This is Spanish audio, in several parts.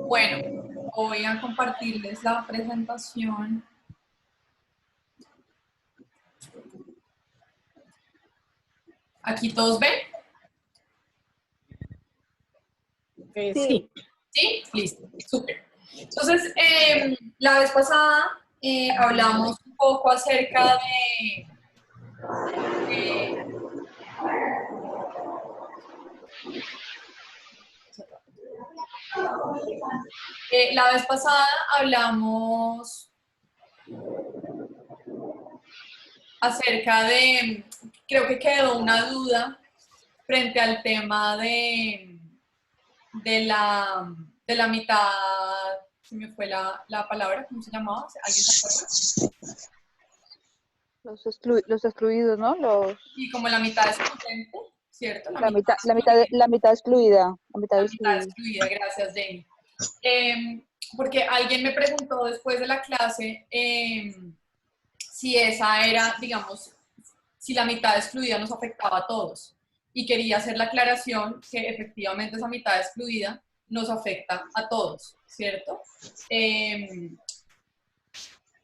Bueno, voy a compartirles la presentación. ¿Aquí todos ven? Sí. ¿Sí? Listo, súper. Entonces, la vez pasada hablamos un poco acerca la vez pasada hablamos acerca de, creo que quedó una duda frente al tema de la mitad, se me fue la palabra, ¿cómo se llamaba? ¿Alguien se acuerda? Los excluidos, ¿no? Y como la mitad excluyente, ¿cierto? La mitad excluida. La mitad La mitad excluida. excluida, gracias, Jamie. Porque alguien me preguntó después de la clase si esa era, digamos, si la mitad excluida nos afectaba a todos. Y quería hacer la aclaración que efectivamente esa mitad excluida nos afecta a todos, ¿cierto?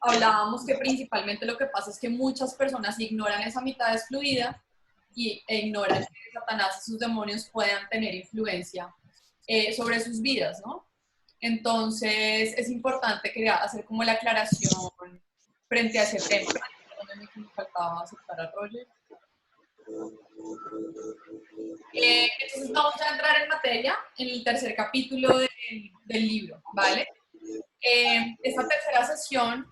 Hablábamos que principalmente lo que pasa es que muchas personas ignoran esa mitad excluida e ignoran que Satanás y sus demonios puedan tener influencia sobre sus vidas, ¿no? Entonces es importante hacer como la aclaración frente a ese tema. Perdónenme que me faltaba aceptar a Roger. Entonces vamos a entrar en materia en el tercer capítulo del libro, ¿vale? Esta tercera sesión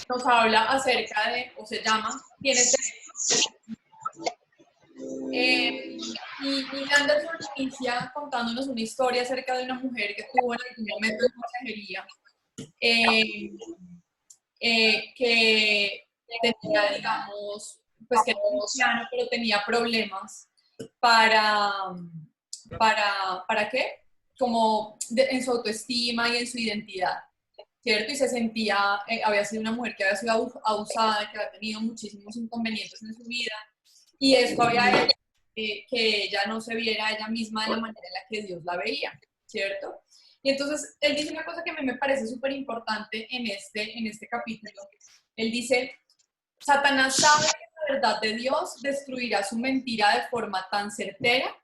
nos habla acerca de, o se llama, ¿tienes derecho? Y Anderson inicia contándonos una historia acerca de una mujer que tuvo en algún momento en consejería, que tenía, digamos, pues que era cristiano, pero tenía problemas para, ¿para qué? Como en su autoestima y en su identidad, ¿cierto? Y se sentía, había sido una mujer que había sido abusada, que había tenido muchísimos inconvenientes en su vida, y esto había hecho que ella no se viera a ella misma de la manera en la que Dios la veía, ¿cierto? Y entonces él dice una cosa que a mí me parece súper importante en este capítulo. Él dice, Satanás sabe que la verdad de Dios destruirá su mentira de forma tan certera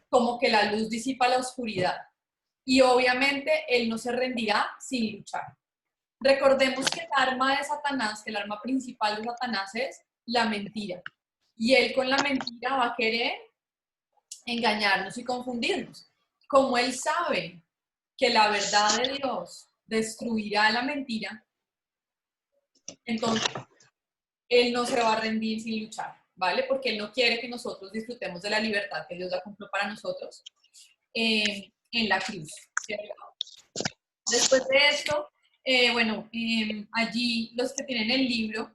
como que la luz disipa la oscuridad. Y obviamente él no se rendirá sin luchar. Recordemos que el arma de Satanás, que el arma principal de Satanás es la mentira. Y él con la mentira va a querer engañarnos y confundirnos. Como él sabe que la verdad de Dios destruirá la mentira, entonces él no se va a rendir sin luchar, ¿vale? Porque él no quiere que nosotros disfrutemos de la libertad que Dios ya compró para nosotros en la cruz, ¿cierto? Después de esto, allí los que tienen el libro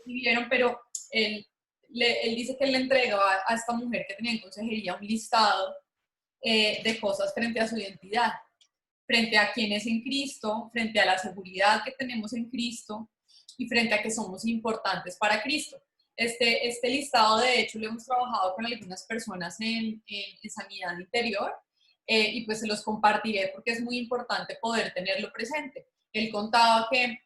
vivieron, pero él dice que él le entregó a esta mujer que tenía en consejería un listado de cosas frente a su identidad, frente a quién es en Cristo, frente a la seguridad que tenemos en Cristo y frente a que somos importantes para Cristo. Este listado, de hecho, lo hemos trabajado con algunas personas en sanidad interior y pues se los compartiré porque es muy importante poder tenerlo presente. Él contaba que,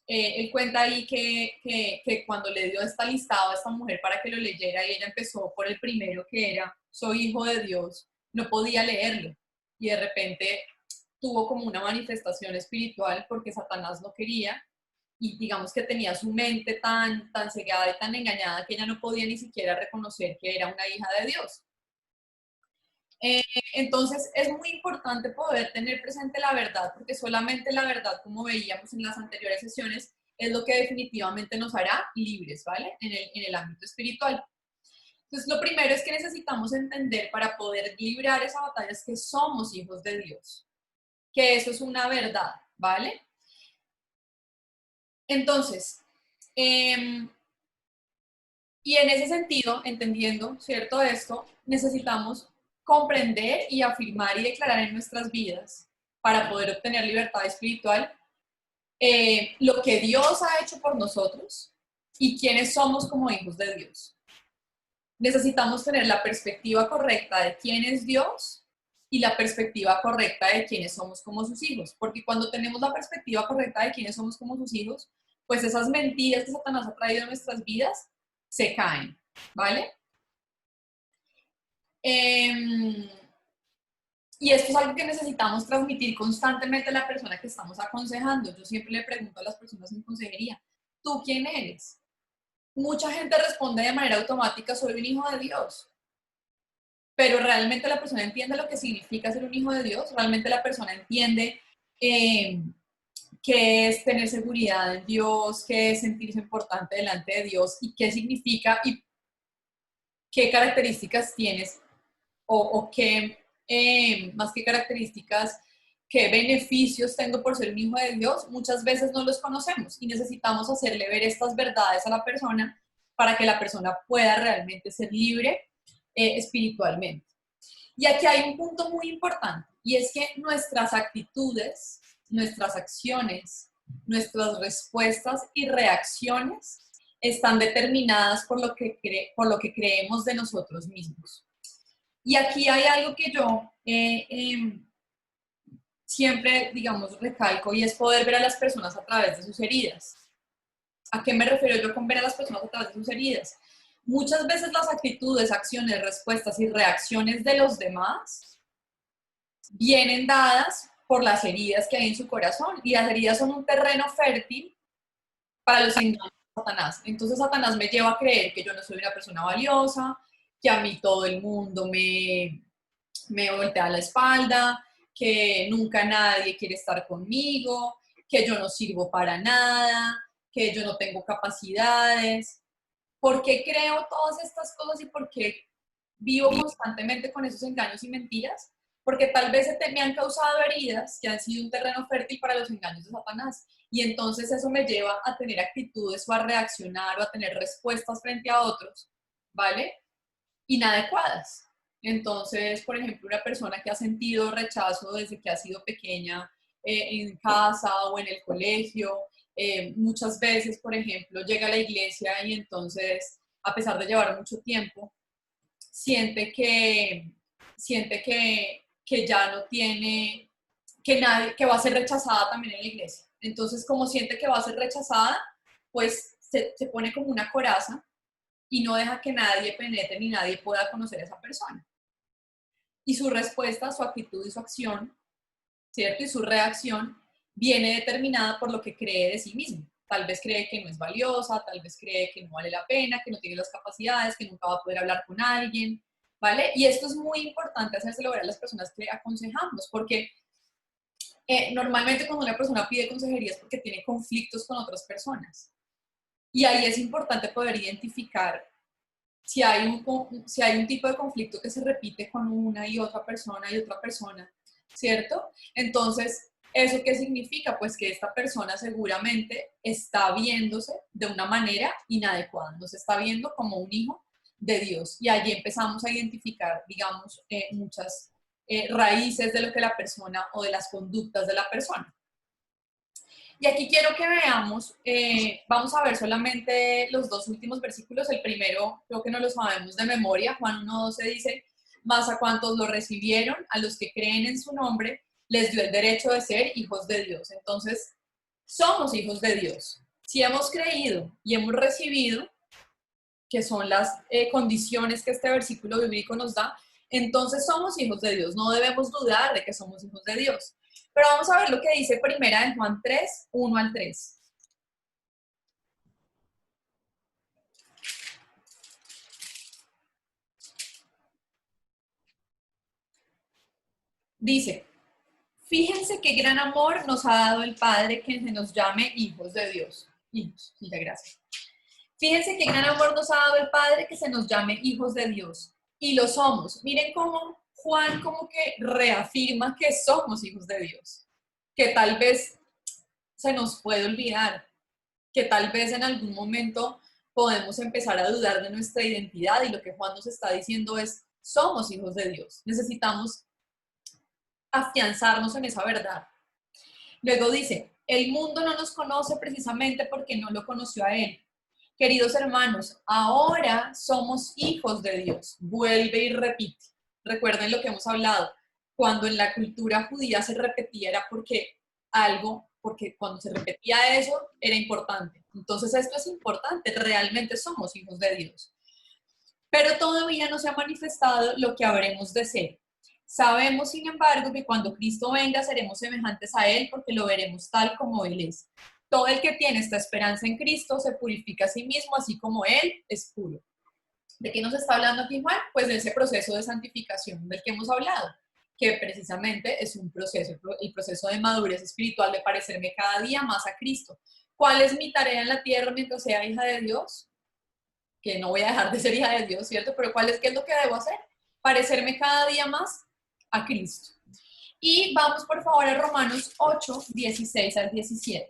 él cuenta ahí que cuando le dio esta listado a esta mujer para que lo leyera y ella empezó por el primero que era, soy hijo de Dios, no podía leerlo y de repente tuvo como una manifestación espiritual porque Satanás no quería y digamos que tenía su mente tan cegada y tan engañada que ella no podía ni siquiera reconocer que era una hija de Dios. Entonces es muy importante poder tener presente la verdad porque solamente la verdad, como veíamos en las anteriores sesiones, es lo que definitivamente nos hará libres, ¿vale? En el ámbito espiritual. Entonces, lo primero es que necesitamos entender para poder librar esa batalla es que somos hijos de Dios, que eso es una verdad, ¿vale? Entonces, y en ese sentido, entendiendo, ¿cierto? Esto, necesitamos comprender y afirmar y declarar en nuestras vidas para poder obtener libertad espiritual lo que Dios ha hecho por nosotros y quiénes somos como hijos de Dios. Necesitamos tener la perspectiva correcta de quién es Dios y la perspectiva correcta de quiénes somos como sus hijos. Porque cuando tenemos la perspectiva correcta de quiénes somos como sus hijos, pues esas mentiras que Satanás ha traído en nuestras vidas se caen, ¿vale? Y esto es algo que necesitamos transmitir constantemente a la persona que estamos aconsejando. Yo siempre le pregunto a las personas en consejería, ¿tú quién eres? Mucha gente responde de manera automática, soy un hijo de Dios. Pero realmente la persona entiende lo que significa ser un hijo de Dios, realmente la persona entiende qué es tener seguridad en Dios, qué es sentirse importante delante de Dios y qué significa y qué características tienes o qué, más que características, qué beneficios tengo por ser un hijo de Dios. Muchas veces no los conocemos y necesitamos hacerle ver estas verdades a la persona para que la persona pueda realmente ser libre espiritualmente. Y aquí hay un punto muy importante, y es que nuestras actitudes, nuestras acciones, nuestras respuestas y reacciones están determinadas por lo que creemos de nosotros mismos. Y aquí hay algo que yo siempre, digamos, recalco, y es poder ver a las personas a través de sus heridas. ¿A qué me refiero yo con ver a las personas a través de sus heridas? Muchas veces las actitudes, acciones, respuestas y reacciones de los demás vienen dadas por las heridas que hay en su corazón, y las heridas son un terreno fértil para los engaños de Satanás. Entonces Satanás me lleva a creer que yo no soy una persona valiosa, que a mí todo el mundo me voltea la espalda, que nunca nadie quiere estar conmigo, que yo no sirvo para nada, que yo no tengo capacidades. ¿Por qué creo todas estas cosas y por qué vivo constantemente con esos engaños y mentiras? Porque tal vez me han causado heridas que han sido un terreno fértil para los engaños de Satanás. Y entonces eso me lleva a tener actitudes o a reaccionar o a tener respuestas frente a otros, ¿vale? Inadecuadas. Entonces, por ejemplo, una persona que ha sentido rechazo desde que ha sido pequeña en casa o en el colegio, muchas veces, por ejemplo, llega a la iglesia y entonces, a pesar de llevar mucho tiempo, siente que ya no tiene, que nadie, que va a ser rechazada también en la iglesia. Entonces, como siente que va a ser rechazada, pues se pone como una coraza y no deja que nadie penetre ni nadie pueda conocer a esa persona. Y su respuesta, su actitud y su acción, ¿cierto? Y su reacción viene determinada por lo que cree de sí mismo. Tal vez cree que no es valiosa, tal vez cree que no vale la pena, que no tiene las capacidades, que nunca va a poder hablar con alguien, ¿vale? Y esto es muy importante hacérselo ver a las personas que aconsejamos, porque normalmente cuando una persona pide consejería es porque tiene conflictos con otras personas. Y ahí es importante poder identificar si hay un tipo de conflicto que se repite con una y otra persona, ¿cierto? Entonces, ¿eso qué significa? Pues que esta persona seguramente está viéndose de una manera inadecuada, no se está viendo como un hijo de Dios. Y allí empezamos a identificar, digamos, muchas raíces de lo que la persona o de las conductas de la persona. Y aquí quiero que veamos, vamos a ver solamente los dos últimos versículos. El primero, creo que no lo sabemos de memoria. Juan 1:12 dice, mas a cuantos lo recibieron, a los que creen en su nombre, les dio el derecho de ser hijos de Dios. Entonces, somos hijos de Dios. Si hemos creído y hemos recibido, que son las condiciones que este versículo bíblico nos da, entonces somos hijos de Dios. No debemos dudar de que somos hijos de Dios. Pero vamos a ver lo que dice primera de Juan 3, 1 al 3. Dice, fíjense qué gran amor nos ha dado el Padre que se nos llame hijos de Dios. Hijos, muchas gracias. Fíjense qué gran amor nos ha dado el Padre que se nos llame hijos de Dios. Y lo somos. Miren cómo Juan como que reafirma que somos hijos de Dios. Que tal vez se nos puede olvidar, que tal vez en algún momento podemos empezar a dudar de nuestra identidad, y lo que Juan nos está diciendo es, somos hijos de Dios. Necesitamos afianzarnos en esa verdad. Luego dice, el mundo no nos conoce precisamente porque no lo conoció a Él. Queridos hermanos, ahora somos hijos de Dios. Vuelve y repite. Recuerden lo que hemos hablado. cuando en la cultura judía se repetía era porque cuando se repetía eso era importante. Entonces esto es importante, realmente somos hijos de Dios. Pero todavía no se ha manifestado lo que habremos de ser. Sabemos, sin embargo, que cuando Cristo venga seremos semejantes a Él porque lo veremos tal como Él es. Todo el que tiene esta esperanza en Cristo se purifica a sí mismo, así como Él es puro. ¿De qué nos está hablando aquí Juan? Pues de ese proceso de santificación del que hemos hablado, que precisamente es un proceso, el proceso de madurez espiritual, de parecerme cada día más a Cristo. ¿Cuál es mi tarea en la tierra mientras sea hija de Dios? Que no voy a dejar de ser hija de Dios, ¿cierto? Pero ¿qué es lo que debo hacer? Parecerme cada día más a Cristo. Y vamos por favor a Romanos 8, 16 al 17.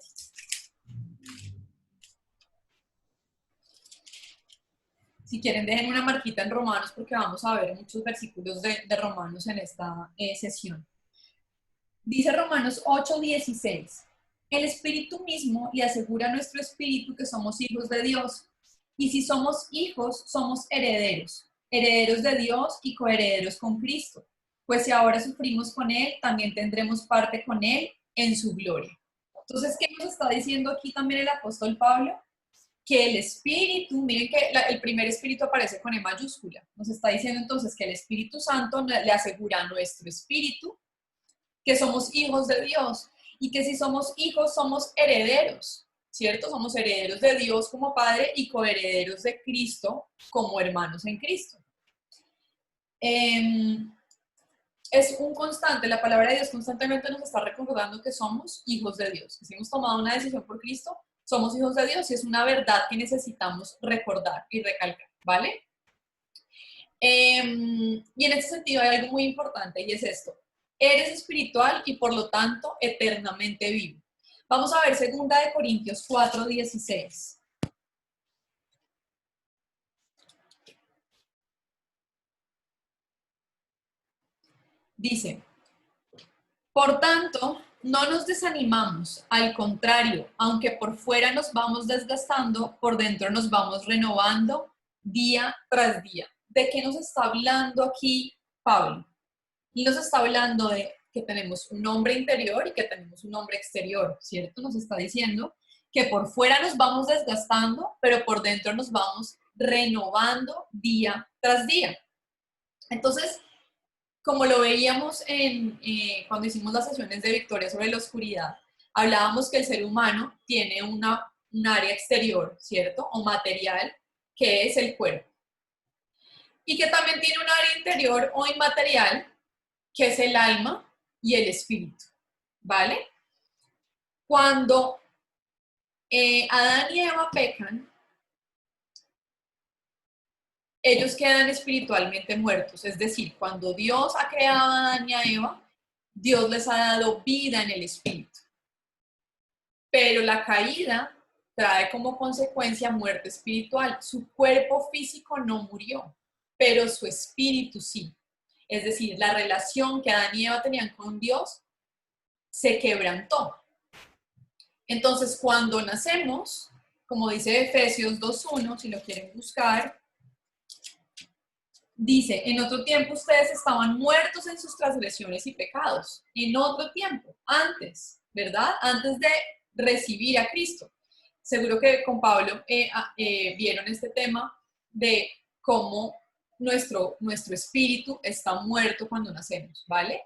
Si quieren, dejen una marquita en Romanos porque vamos a ver muchos versículos de Romanos en esta sesión. Dice Romanos 8, 16. El Espíritu mismo le asegura a nuestro espíritu que somos hijos de Dios. Y si somos hijos, somos herederos, herederos de Dios y coherederos con Cristo. Pues si ahora sufrimos con Él, también tendremos parte con Él en su gloria. Entonces, ¿qué nos está diciendo aquí también el apóstol Pablo? Que el Espíritu, miren que el primer Espíritu aparece con E mayúscula. Nos está diciendo entonces que el Espíritu Santo le asegura a nuestro espíritu que somos hijos de Dios y que si somos hijos somos herederos, ¿cierto? Somos herederos de Dios como Padre y coherederos de Cristo como hermanos en Cristo. Es un constante, la palabra de Dios constantemente nos está recordando que somos hijos de Dios, que si hemos tomado una decisión por Cristo, somos hijos de Dios y es una verdad que necesitamos recordar y recalcar, ¿vale? Y en ese sentido hay algo muy importante y es esto. Eres espiritual y por lo tanto eternamente vivo. Vamos a ver 2 Corintios 4, 16. Dice, por tanto, no nos desanimamos, al contrario, aunque por fuera nos vamos desgastando, por dentro nos vamos renovando día tras día. ¿De qué nos está hablando aquí Pablo? Y nos está hablando de que tenemos un hombre interior y que tenemos un hombre exterior, ¿cierto? Nos está diciendo que por fuera nos vamos desgastando, pero por dentro nos vamos renovando día tras día. Entonces, como lo veíamos cuando hicimos las sesiones de Victoria sobre la oscuridad, hablábamos que el ser humano tiene un área exterior, ¿cierto? O material, que es el cuerpo. Y que también tiene un área interior o inmaterial, que es el alma y el espíritu, ¿vale? Cuando Adán y Eva pecan, ellos quedan espiritualmente muertos, es decir, cuando Dios ha creado a Adán y a Eva, Dios les ha dado vida en el espíritu. Pero la caída trae como consecuencia muerte espiritual. Su cuerpo físico no murió, pero su espíritu sí. Es decir, la relación que Adán y Eva tenían con Dios se quebrantó. Entonces, cuando nacemos, como dice Efesios 2:1, si lo quieren buscar, dice, en otro tiempo ustedes estaban muertos en sus transgresiones y pecados. En otro tiempo, antes, ¿verdad? Antes de recibir a Cristo. Seguro que con Pablo vieron este tema de cómo nuestro espíritu está muerto cuando nacemos, ¿vale?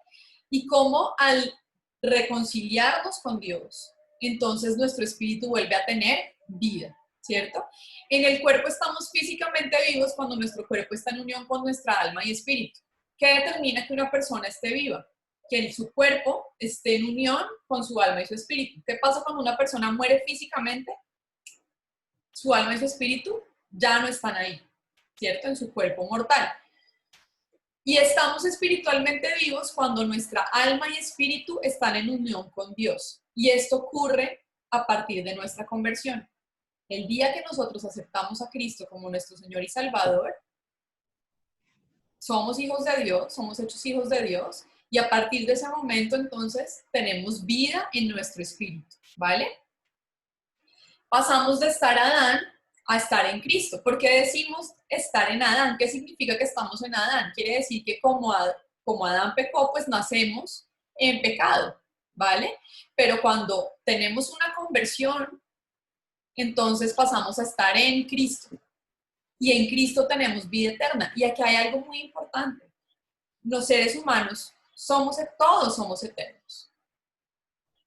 Y cómo al reconciliarnos con Dios, entonces nuestro espíritu vuelve a tener vida, ¿cierto? En el cuerpo estamos físicamente vivos cuando nuestro cuerpo está en unión con nuestra alma y espíritu. ¿Qué determina que una persona esté viva? Que su cuerpo esté en unión con su alma y su espíritu. ¿Qué pasa cuando una persona muere físicamente? Su alma y su espíritu ya no están ahí, ¿cierto? En su cuerpo mortal. Y estamos espiritualmente vivos cuando nuestra alma y espíritu están en unión con Dios. Y esto ocurre a partir de nuestra conversión. El día que nosotros aceptamos a Cristo como nuestro Señor y Salvador, somos hijos de Dios, somos hechos hijos de Dios, y a partir de ese momento entonces tenemos vida en nuestro espíritu, ¿vale? Pasamos de estar Adán a estar en Cristo. ¿Por qué decimos estar en Adán? ¿Qué significa que estamos en Adán? Quiere decir que como como Adán pecó, pues nacemos en pecado, ¿vale? Pero cuando tenemos una conversión, entonces pasamos a estar en Cristo. Y en Cristo tenemos vida eterna. Y aquí hay algo muy importante. Los seres humanos todos somos eternos.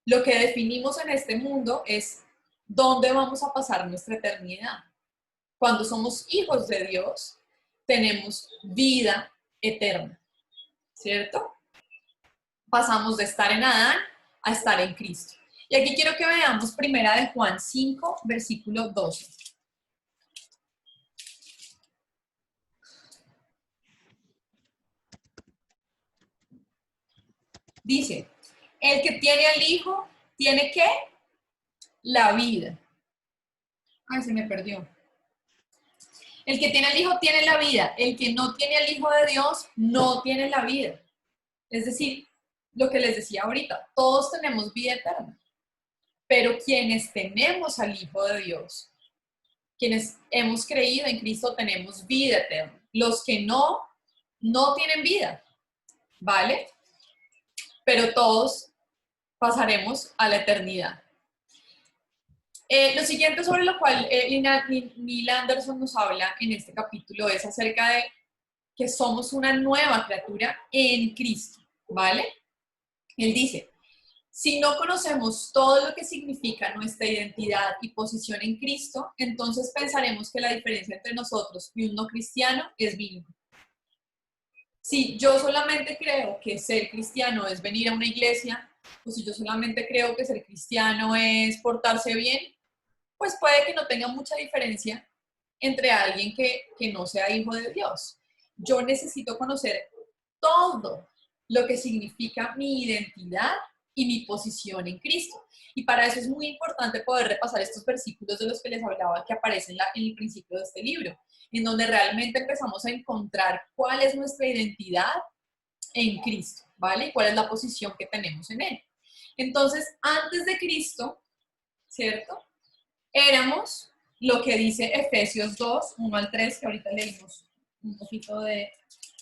Lo que definimos en este mundo es dónde vamos a pasar nuestra eternidad. Cuando somos hijos de Dios, tenemos vida eterna, ¿cierto? Pasamos de estar en Adán a estar en Cristo. Y aquí quiero que veamos primera de Juan 5, versículo 12. Dice, el que tiene al Hijo, ¿tiene qué? La vida. Ay, se me perdió. El que tiene al Hijo tiene la vida. El que no tiene al Hijo de Dios no tiene la vida. Es decir, lo que les decía ahorita, todos tenemos vida eterna. Pero quienes tenemos al Hijo de Dios, quienes hemos creído en Cristo, tenemos vida eterna. Los que no, no tienen vida, ¿vale? Pero todos pasaremos a la eternidad. Lo siguiente sobre lo cual Neil Anderson nos habla en este capítulo es acerca de que somos una nueva criatura en Cristo, ¿vale? Él dice, si no conocemos todo lo que significa nuestra identidad y posición en Cristo, entonces pensaremos que la diferencia entre nosotros y un no cristiano es mínima. Si yo solamente creo que ser cristiano es venir a una iglesia, o si yo solamente creo que ser cristiano es portarse bien, pues puede que no tenga mucha diferencia entre alguien que no sea hijo de Dios. Yo necesito conocer todo lo que significa mi identidad y mi posición en Cristo. Y para eso es muy importante poder repasar estos versículos de los que les hablaba que aparecen en el principio de este libro, en donde realmente empezamos a encontrar cuál es nuestra identidad en Cristo, ¿vale? Y cuál es la posición que tenemos en Él. Entonces, antes de Cristo, ¿cierto? Éramos lo que dice Efesios 2, 1 al 3, que ahorita leímos un poquito de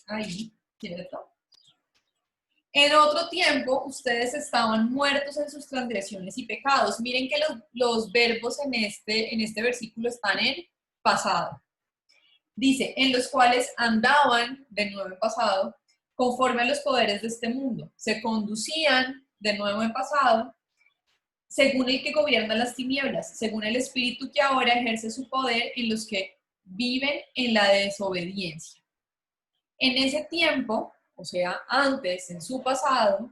ahí, ¿cierto? En otro tiempo, ustedes estaban muertos en sus transgresiones y pecados. Miren que los verbos en este versículo están en pasado. Dice, en los cuales andaban, de nuevo en pasado, conforme a los poderes de este mundo. Se conducían, de nuevo en pasado, según el que gobierna las tinieblas, según el espíritu que ahora ejerce su poder en los que viven en la desobediencia. En ese tiempo, o sea, antes, en su pasado,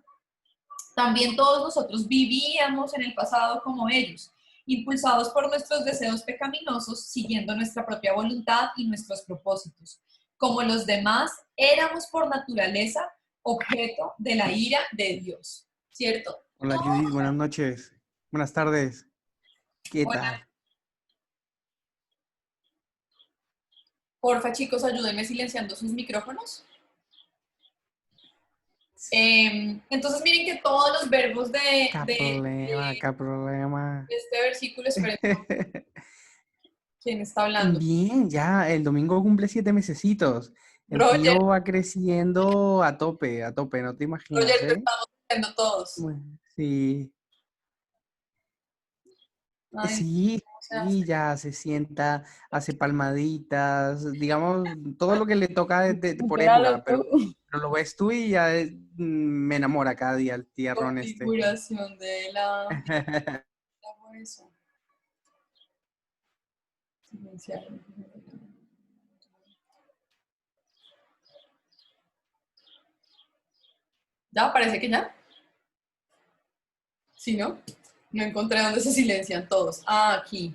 también todos nosotros vivíamos en el pasado como ellos, impulsados por nuestros deseos pecaminosos, siguiendo nuestra propia voluntad y nuestros propósitos. Como los demás, éramos por naturaleza objeto de la ira de Dios, ¿cierto? Hola Judith, buenas noches. Buenas tardes. ¿Qué Hola. tal? Porfa, chicos, ayúdenme silenciando sus micrófonos. Entonces, miren que todos los verbos ¿Qué problema? de este versículo, esperen, ¿quién está hablando? Bien, ya, el domingo cumple 7 mesecitos. El Roger, tío va creciendo a tope, no te imaginas, Roger, te ¿eh? estamos viendo todos. Bueno, sí, Ay, sí, ¿cómo se hace? sí, ya se sienta, hace palmaditas, digamos, todo lo que le toca por Míralo época, tú. pero lo ves tú y ya me enamora cada día el tierrón este. Configuración de la eso. Silenciar. ¿Ya? ¿Parece que ya? ¿Sí, no? No encontré dónde se silencian todos. Ah, aquí.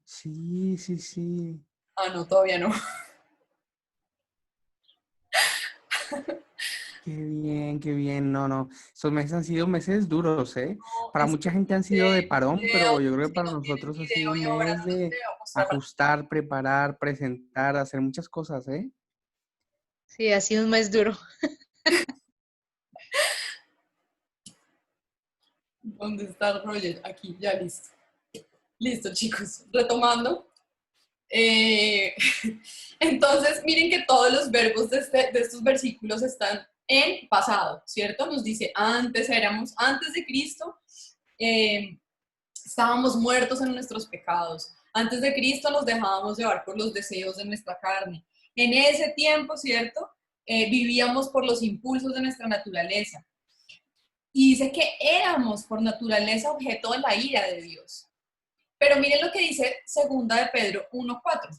Sí, sí, sí. Ah, no, todavía no. Qué bien, no. Esos meses han sido meses duros, ¿eh? Para Es que mucha gente han sido de parón, pero yo creo que para nosotros ha sido un y ahora mes no les de voy a mostrar. ajustar, preparar, presentar, hacer muchas cosas, ¿eh? Sí, ha sido un mes duro. ¿Dónde está Roger? Aquí, ya listo. Listo, chicos. Retomando. Entonces, miren que todos los verbos de estos versículos están en pasado, ¿cierto? Nos dice, antes de Cristo, estábamos muertos en nuestros pecados. Antes de Cristo nos dejábamos llevar por los deseos de nuestra carne. En ese tiempo, ¿cierto? Vivíamos por los impulsos de nuestra naturaleza. Y dice que éramos por naturaleza objeto de la ira de Dios. Pero miren lo que dice segunda de Pedro 1:4.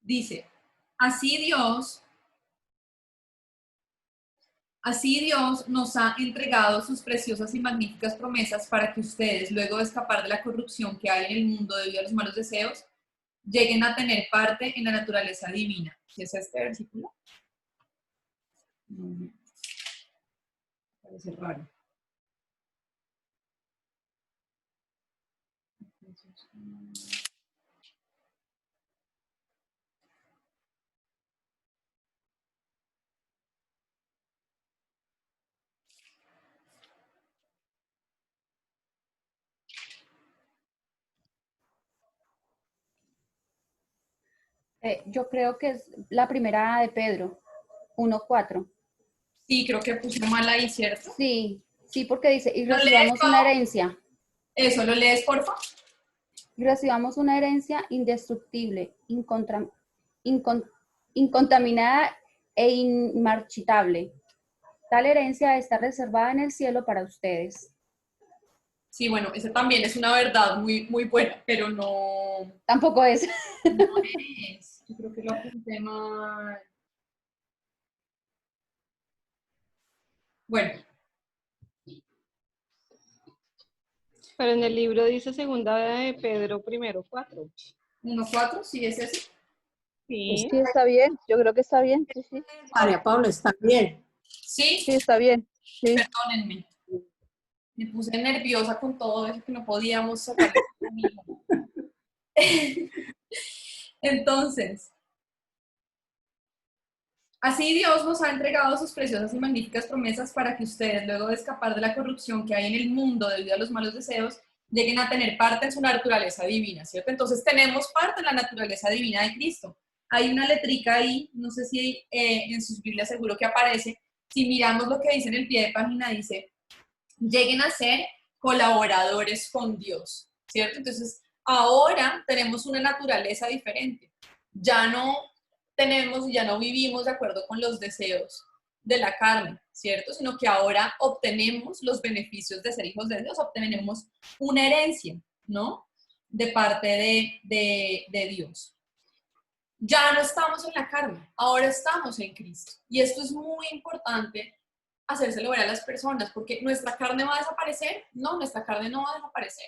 Dice, así Dios nos ha entregado sus preciosas y magníficas promesas para que ustedes, luego de escapar de la corrupción que hay en el mundo debido a los malos deseos, lleguen a tener parte en la naturaleza divina. ¿Sí es este versículo? Parece raro. Yo creo que es la primera de Pedro, 1:4. Sí, creo que puse mal ahí, ¿cierto? Sí, sí, porque dice, y ¿Lo lees, recibamos una Pau? herencia, Eso, ¿lo lees, porfa? y recibamos una herencia indestructible, incontaminada e inmarchitable. Tal herencia está reservada en el cielo para ustedes. Sí, bueno, esa también es una verdad muy, muy buena, pero no, Tampoco es. no es. Yo creo que lo apunté mal. Bueno, Pero en el libro dice segunda de Pedro primero 4. 1:4, sí es ese. Sí. Sí, está bien. Yo creo que está bien. Sí, sí. María Paula, está bien. Sí, Sí, está bien. Sí. perdónenme. Me puse nerviosa con todo eso que no podíamos sacar el camino. Entonces, así Dios nos ha entregado sus preciosas y magníficas promesas para que ustedes, luego de escapar de la corrupción que hay en el mundo debido a los malos deseos, lleguen a tener parte en su naturaleza divina, ¿cierto? Entonces tenemos parte en la naturaleza divina de Cristo. Hay una letrica ahí, no sé si en sus Biblias seguro que aparece. Si miramos lo que dice en el pie de página, dice, lleguen a ser colaboradores con Dios, ¿cierto? Entonces, ahora tenemos una naturaleza diferente. Ya no tenemos, ya no vivimos de acuerdo con los deseos de la carne, ¿cierto? Sino que ahora obtenemos los beneficios de ser hijos de Dios, obtenemos una herencia, ¿no? De parte de Dios. Ya no estamos en la carne, ahora estamos en Cristo. Y esto es muy importante hacérselo ver a las personas, porque nuestra carne va a desaparecer. No, nuestra carne no va a desaparecer.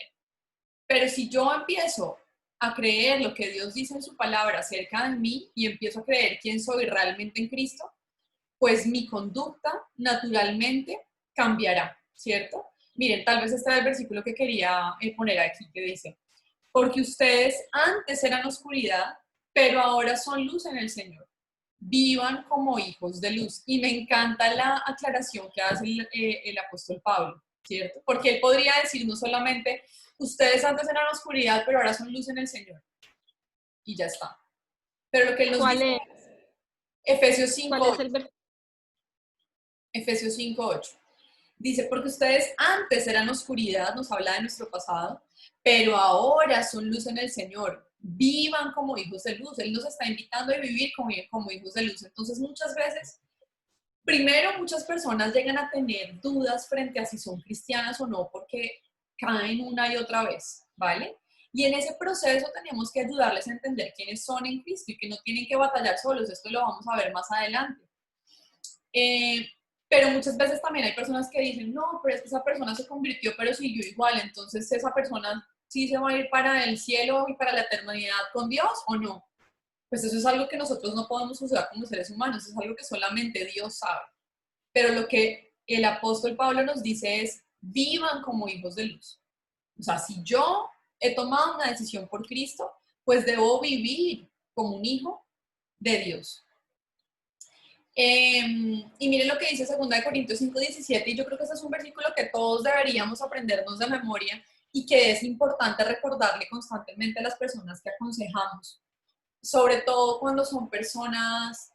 Pero si yo empiezo a creer lo que Dios dice en su palabra acerca de mí y empiezo a creer quién soy realmente en Cristo, pues mi conducta naturalmente cambiará, ¿cierto? Miren, tal vez este es el versículo que quería poner aquí, que dice, porque ustedes antes eran oscuridad, pero ahora son luz en el Señor. Vivan como hijos de luz. Y me encanta la aclaración que hace el apóstol Pablo, ¿cierto? Porque él podría decir no solamente, ustedes antes eran oscuridad, pero ahora son luz en el Señor. Y ya está. Pero lo que él nos ¿Cuál dice es, Efesios cuál es 5:8. el versículo? Efesios 5:8. Dice, porque ustedes antes eran oscuridad, nos habla de nuestro pasado, pero ahora son luz en el Señor. Vivan como hijos de luz. Él nos está invitando a vivir como hijos de luz. Entonces, muchas veces, primero, muchas personas llegan a tener dudas frente a si son cristianas o no, porque caen una y otra vez, ¿vale? Y en ese proceso tenemos que ayudarles a entender quiénes son en Cristo y que no tienen que batallar solos. Esto lo vamos a ver más adelante. Pero muchas veces también hay personas que dicen, no, pero es que esa persona se convirtió, pero siguió igual, entonces esa persona sí se va a ir para el cielo y para la eternidad con Dios o no. Pues eso es algo que nosotros no podemos juzgar como seres humanos, es algo que solamente Dios sabe. Pero lo que el apóstol Pablo nos dice es, vivan como hijos de luz. O sea, si yo he tomado una decisión por Cristo, pues debo vivir como un hijo de Dios. Y miren lo que dice 2 Corintios 5:17, y yo creo que este es un versículo que todos deberíamos aprendernos de memoria y que es importante recordarle constantemente a las personas que aconsejamos, sobre todo cuando son personas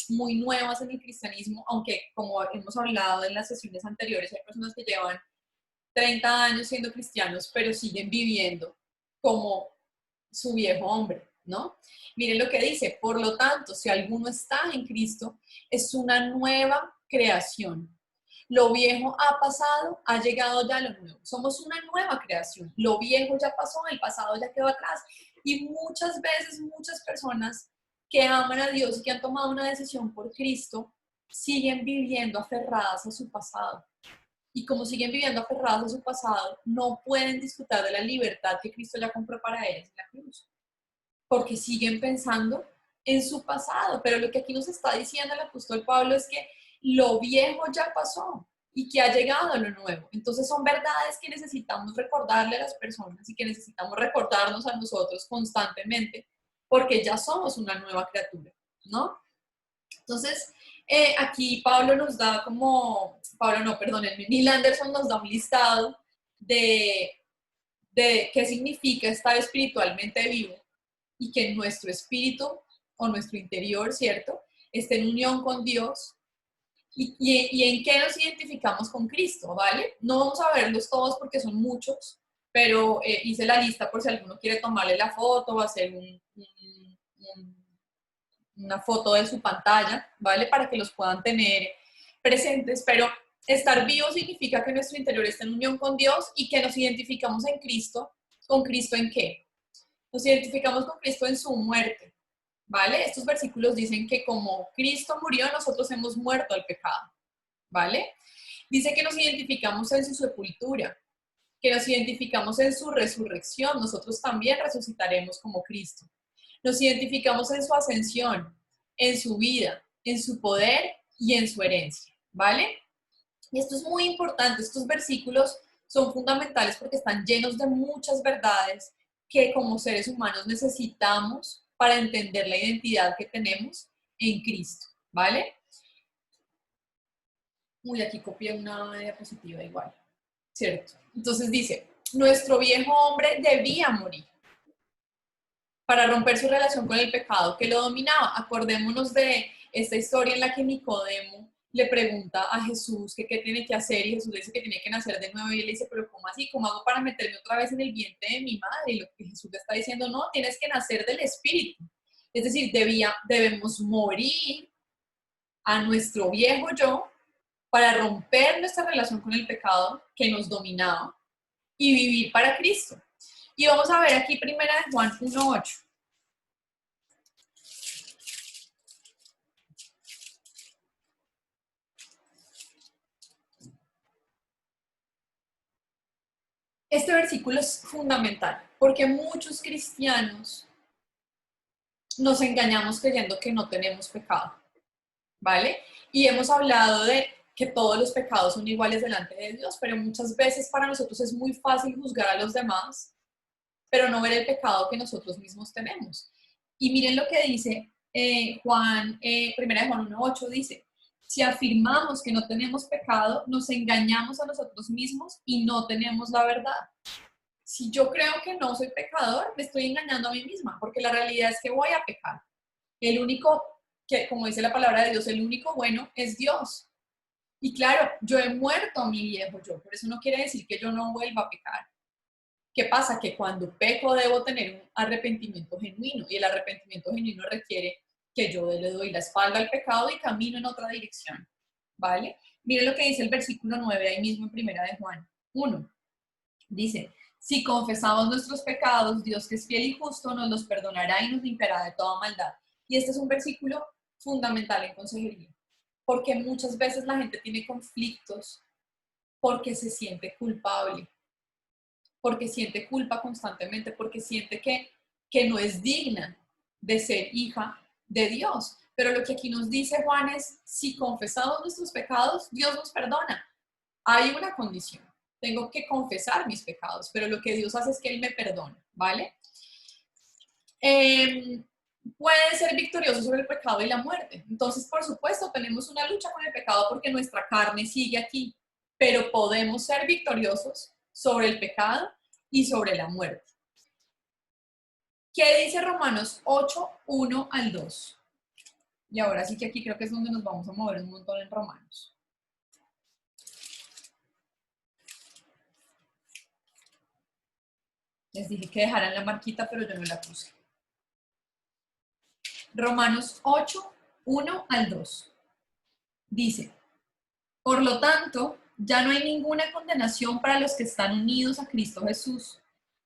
muy nuevas en el cristianismo, aunque como hemos hablado en las sesiones anteriores, hay personas que llevan 30 años siendo cristianos, pero siguen viviendo como su viejo hombre, ¿no? Miren lo que dice: por lo tanto, si alguno está en Cristo, es una nueva creación. Lo viejo ha pasado, ha llegado ya lo nuevo. Somos una nueva creación. Lo viejo ya pasó, el pasado ya quedó atrás. Y muchas veces, muchas personas que aman a Dios y que han tomado una decisión por Cristo, siguen viviendo aferradas a su pasado. Y como siguen viviendo aferradas a su pasado, no pueden disfrutar de la libertad que Cristo ya compró para ellos en la cruz. Porque siguen pensando en su pasado. Pero lo que aquí nos está diciendo el apóstol Pablo es que lo viejo ya pasó y que ha llegado lo nuevo. Entonces son verdades que necesitamos recordarle a las personas y que necesitamos recordarnos a nosotros constantemente, porque ya somos una nueva criatura, ¿no? Entonces, aquí Pablo nos da Neil Anderson nos da un listado de qué significa estar espiritualmente vivo y que nuestro espíritu o nuestro interior, ¿cierto?, esté en unión con Dios. Y en qué nos identificamos con Cristo, ¿vale? No vamos a verlos todos porque son muchos, pero hice la lista por si alguno quiere tomarle la foto o hacer una foto de su pantalla, ¿vale? Para que los puedan tener presentes, pero estar vivo significa que nuestro interior está en unión con Dios y que nos identificamos en Cristo. ¿Con Cristo en qué? Nos identificamos con Cristo en su muerte, ¿vale? Estos versículos dicen que como Cristo murió, nosotros hemos muerto al pecado, ¿vale? Dice que nos identificamos en su sepultura, que nos identificamos en su resurrección, nosotros también resucitaremos como Cristo. Nos identificamos en su ascensión, en su vida, en su poder y en su herencia, ¿vale? Y esto es muy importante, estos versículos son fundamentales porque están llenos de muchas verdades que como seres humanos necesitamos para entender la identidad que tenemos en Cristo, ¿vale? Uy, aquí copié una diapositiva igual, ¿cierto? Entonces dice, nuestro viejo hombre debía morir para romper su relación con el pecado que lo dominaba. Acordémonos de esta historia en la que Nicodemo le pregunta a Jesús que qué tiene que hacer y Jesús le dice que tiene que nacer de nuevo y él le dice, pero ¿cómo así? ¿Cómo hago para meterme otra vez en el vientre de mi madre? Y lo que Jesús le está diciendo, no, tienes que nacer del Espíritu. Es decir, debemos morir a nuestro viejo yo para romper nuestra relación con el pecado que nos dominaba y vivir para Cristo. Y vamos a ver aquí primera de Juan 1:8. Este versículo es fundamental porque muchos cristianos nos engañamos creyendo que no tenemos pecado, ¿vale? Y hemos hablado de que todos los pecados son iguales delante de Dios, pero muchas veces para nosotros es muy fácil juzgar a los demás, pero no ver el pecado que nosotros mismos tenemos. Y miren lo que dice primera de Juan 1:8 dice, si afirmamos que no tenemos pecado, nos engañamos a nosotros mismos y no tenemos la verdad. Si yo creo que no soy pecador, me estoy engañando a mí misma, porque la realidad es que voy a pecar. El único, que como dice la palabra de Dios, el único bueno es Dios. Y claro, yo he muerto a mi viejo yo, pero eso no quiere decir que yo no vuelva a pecar. ¿Qué pasa? Que cuando peco debo tener un arrepentimiento genuino, y el arrepentimiento genuino requiere que yo le doy la espalda al pecado y camino en otra dirección, ¿vale? Miren lo que dice el versículo 9 ahí mismo en primera de Juan 1. Dice, si confesamos nuestros pecados, Dios que es fiel y justo nos los perdonará y nos limpiará de toda maldad. Y este es un versículo fundamental en consejería, porque muchas veces la gente tiene conflictos porque se siente culpable, porque siente culpa constantemente, porque siente que no es digna de ser hija de Dios. Pero lo que aquí nos dice Juan es, si confesamos nuestros pecados, Dios nos perdona. Hay una condición, tengo que confesar mis pecados, pero lo que Dios hace es que Él me perdona, ¿vale? puede ser victorioso sobre el pecado y la muerte. Entonces, por supuesto, tenemos una lucha con el pecado porque nuestra carne sigue aquí, pero podemos ser victoriosos sobre el pecado y sobre la muerte. ¿Qué dice Romanos 8, 1 al 2? Y ahora sí que aquí creo que es donde nos vamos a mover un montón en Romanos. Les dije que dejaran la marquita, pero yo no la puse. Romanos 8, 1 al 2. Dice, por lo tanto, ya no hay ninguna condenación para los que están unidos a Cristo Jesús,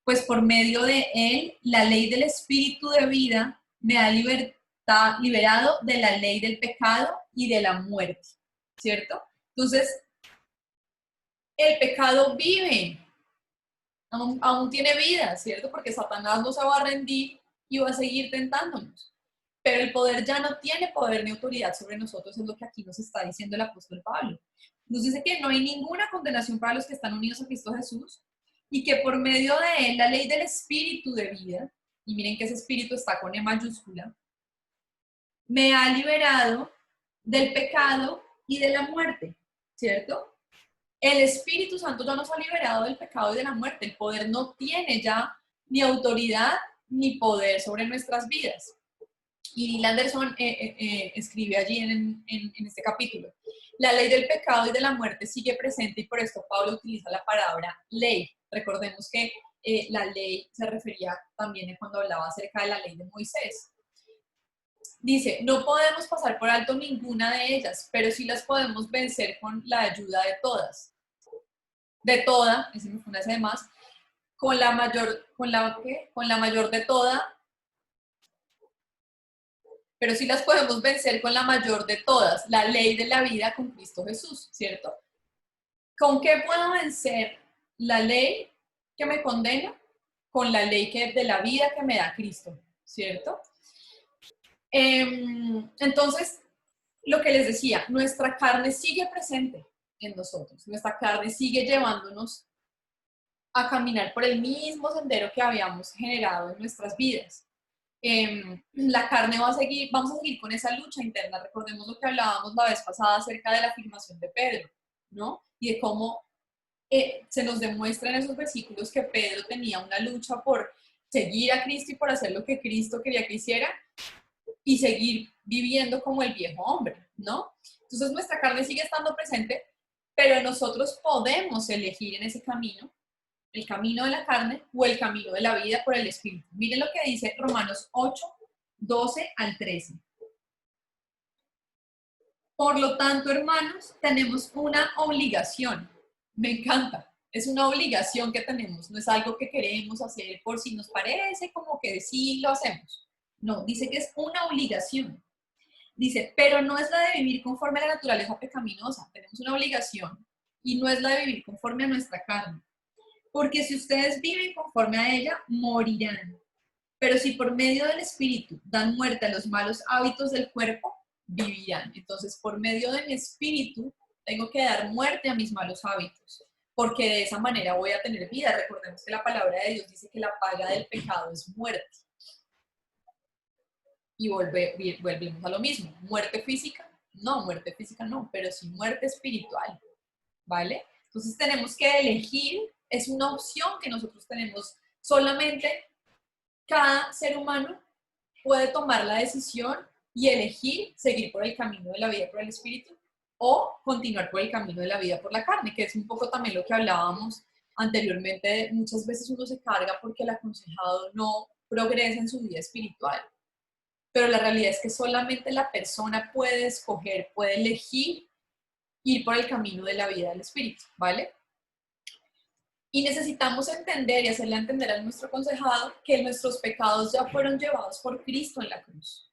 pues por medio de Él, la ley del Espíritu de vida me ha liberado de la ley del pecado y de la muerte, ¿cierto? Entonces, el pecado vive, aún tiene vida, ¿cierto? Porque Satanás no se va a rendir y va a seguir tentándonos. Pero el poder ya no tiene poder ni autoridad sobre nosotros, es lo que aquí nos está diciendo el apóstol Pablo. Nos dice que no hay ninguna condenación para los que están unidos a Cristo Jesús y que por medio de Él, la ley del Espíritu de vida, y miren que ese Espíritu está con E mayúscula, me ha liberado del pecado y de la muerte, ¿cierto? El Espíritu Santo ya nos ha liberado del pecado y de la muerte. El poder no tiene ya ni autoridad ni poder sobre nuestras vidas. Y Neil Anderson escribe allí en este capítulo, la ley del pecado y de la muerte sigue presente y por esto Pablo utiliza la palabra ley. Recordemos que la ley se refería también cuando hablaba acerca de la ley de Moisés. Dice, no podemos pasar por alto ninguna de ellas, pero sí las podemos vencer con la ayuda de todas. De toda, ese me fue una S de más, con la mayor de toda, pero sí las podemos vencer con la mayor de todas, la ley de la vida con Cristo Jesús, ¿cierto? ¿Con qué puedo vencer la ley que me condena? Con la ley de la vida que me da Cristo, ¿cierto? Entonces, lo que les decía, nuestra carne sigue presente en nosotros, nuestra carne sigue llevándonos a caminar por el mismo sendero que habíamos generado en nuestras vidas. La carne vamos a seguir con esa lucha interna. Recordemos lo que hablábamos la vez pasada acerca de la afirmación de Pedro, ¿no? Y de cómo se nos demuestra en esos versículos que Pedro tenía una lucha por seguir a Cristo y por hacer lo que Cristo quería que hiciera y seguir viviendo como el viejo hombre, ¿no? Entonces nuestra carne sigue estando presente, pero nosotros podemos elegir en ese camino el camino de la carne o el camino de la vida por el Espíritu. Miren lo que dice Romanos 8, 12 al 13. Por lo tanto, hermanos, tenemos una obligación. Me encanta. Es una obligación que tenemos. No es algo que queremos hacer por si nos parece como que sí lo hacemos. No, dice que es una obligación. Dice, pero no es la de vivir conforme a la naturaleza pecaminosa. Tenemos una obligación y no es la de vivir conforme a nuestra carne. Porque si ustedes viven conforme a ella, morirán. Pero si por medio del Espíritu dan muerte a los malos hábitos del cuerpo, vivirán. Entonces, por medio de mi Espíritu, tengo que dar muerte a mis malos hábitos, porque de esa manera voy a tener vida. Recordemos que la palabra de Dios dice que la paga del pecado es muerte. Y volvemos a lo mismo. ¿Muerte física? No, muerte física no, pero sí muerte espiritual, ¿vale? Entonces tenemos que elegir. Es una opción que nosotros tenemos. Solamente cada ser humano puede tomar la decisión y elegir seguir por el camino de la vida por el Espíritu o continuar por el camino de la vida por la carne, que es un poco también lo que hablábamos anteriormente. Muchas veces uno se carga porque el aconsejado no progresa en su vida espiritual. Pero la realidad es que solamente la persona puede escoger, puede elegir ir por el camino de la vida del Espíritu, ¿vale? Y necesitamos entender y hacerle entender a nuestro aconsejado que nuestros pecados ya fueron llevados por Cristo en la cruz.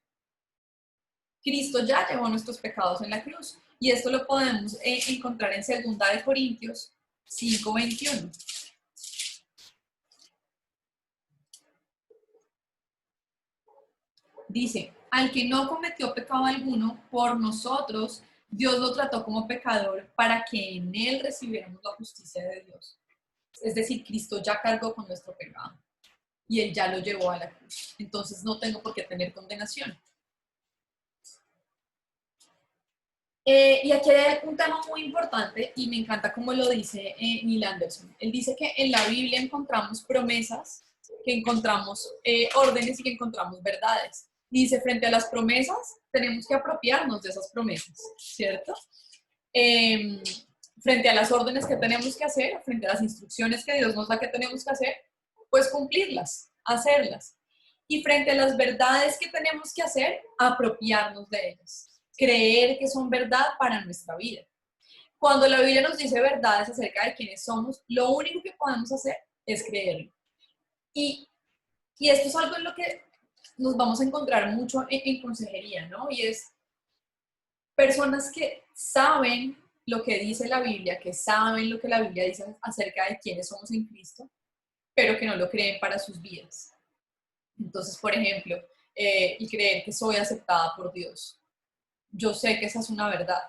Cristo ya llevó nuestros pecados en la cruz. Y esto lo podemos encontrar en 2 Corintios 5:21. Dice, al que no cometió pecado alguno, por nosotros, Dios lo trató como pecador para que en él recibiéramos la justicia de Dios. Es decir, Cristo ya cargó con nuestro pecado. y Él ya lo llevó a la cruz. Entonces no tengo por qué tener condenación. Y aquí hay un tema muy importante y me encanta cómo lo dice Neil Anderson. Él dice que en la Biblia encontramos promesas, que encontramos órdenes y que encontramos verdades. Dice, frente a las promesas, tenemos que apropiarnos de esas promesas, ¿cierto? Frente a las órdenes que tenemos que hacer, frente a las instrucciones que Dios nos da que tenemos que hacer, pues cumplirlas, hacerlas. Y frente a las verdades que tenemos que hacer, apropiarnos de ellas. Creer que son verdad para nuestra vida. Cuando la Biblia nos dice verdades acerca de quiénes somos, lo único que podemos hacer es creerlo. Y esto es algo en lo que nos vamos a encontrar mucho en consejería, ¿no? Y es personas que saben lo que dice la Biblia, que saben lo que la Biblia dice acerca de quiénes somos en Cristo, pero que no lo creen para sus vidas. Entonces, por ejemplo, y creer que soy aceptada por Dios. Yo sé que esa es una verdad,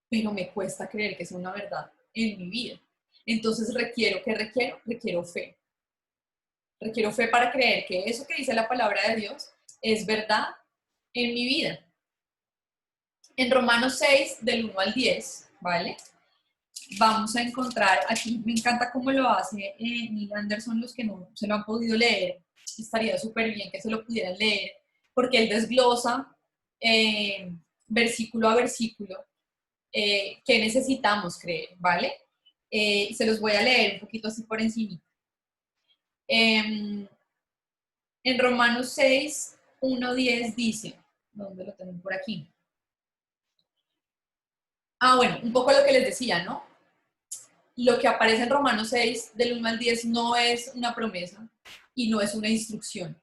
pero me cuesta creer que sea una verdad en mi vida. Entonces requiero fe. Requiero fe para creer que eso que dice la palabra de Dios es verdad en mi vida. En Romanos 6, del 1 al 10, ¿vale? Vamos a encontrar, aquí me encanta cómo lo hace Neil Anderson, los que no se lo han podido leer, estaría súper bien que se lo pudieran leer, porque él desglosa versículo a versículo qué necesitamos creer, ¿vale? Se los voy a leer un poquito así por encima. En Romanos 6, 1, 10 dice, ¿dónde lo tengo? Por aquí. Bueno, un poco lo que les decía, ¿no? Lo que aparece en Romanos 6, del 1 al 10, no es una promesa y no es una instrucción.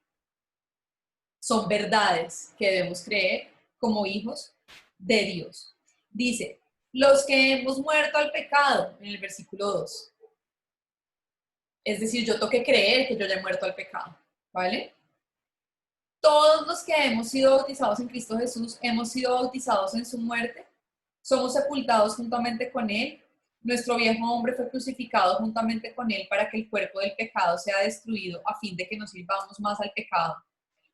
Son verdades que debemos creer como hijos de Dios. Dice, los que hemos muerto al pecado, en el versículo 2. Es decir, yo tengo que creer que yo ya he muerto al pecado, ¿vale? Todos los que hemos sido bautizados en Cristo Jesús, hemos sido bautizados en su muerte, somos sepultados juntamente con Él. Nuestro viejo hombre fue crucificado juntamente con Él para que el cuerpo del pecado sea destruido a fin de que no sirvamos más al pecado.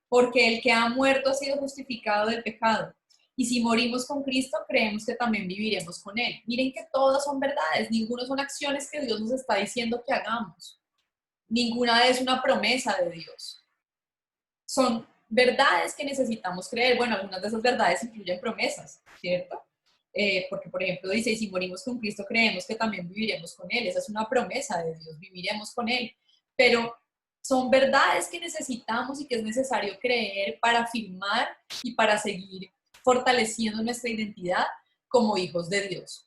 Porque el que ha muerto ha sido justificado del pecado. Y si morimos con Cristo, creemos que también viviremos con Él. Miren que todas son verdades, ninguna son acciones que Dios nos está diciendo que hagamos. Ninguna es una promesa de Dios. Son verdades que necesitamos creer. Bueno, algunas de esas verdades incluyen promesas, ¿cierto? Porque, por ejemplo, dice, y si morimos con Cristo, creemos que también viviremos con Él. Esa es una promesa de Dios, viviremos con Él. Pero son verdades que necesitamos y que es necesario creer para afirmar y para seguir fortaleciendo nuestra identidad como hijos de Dios.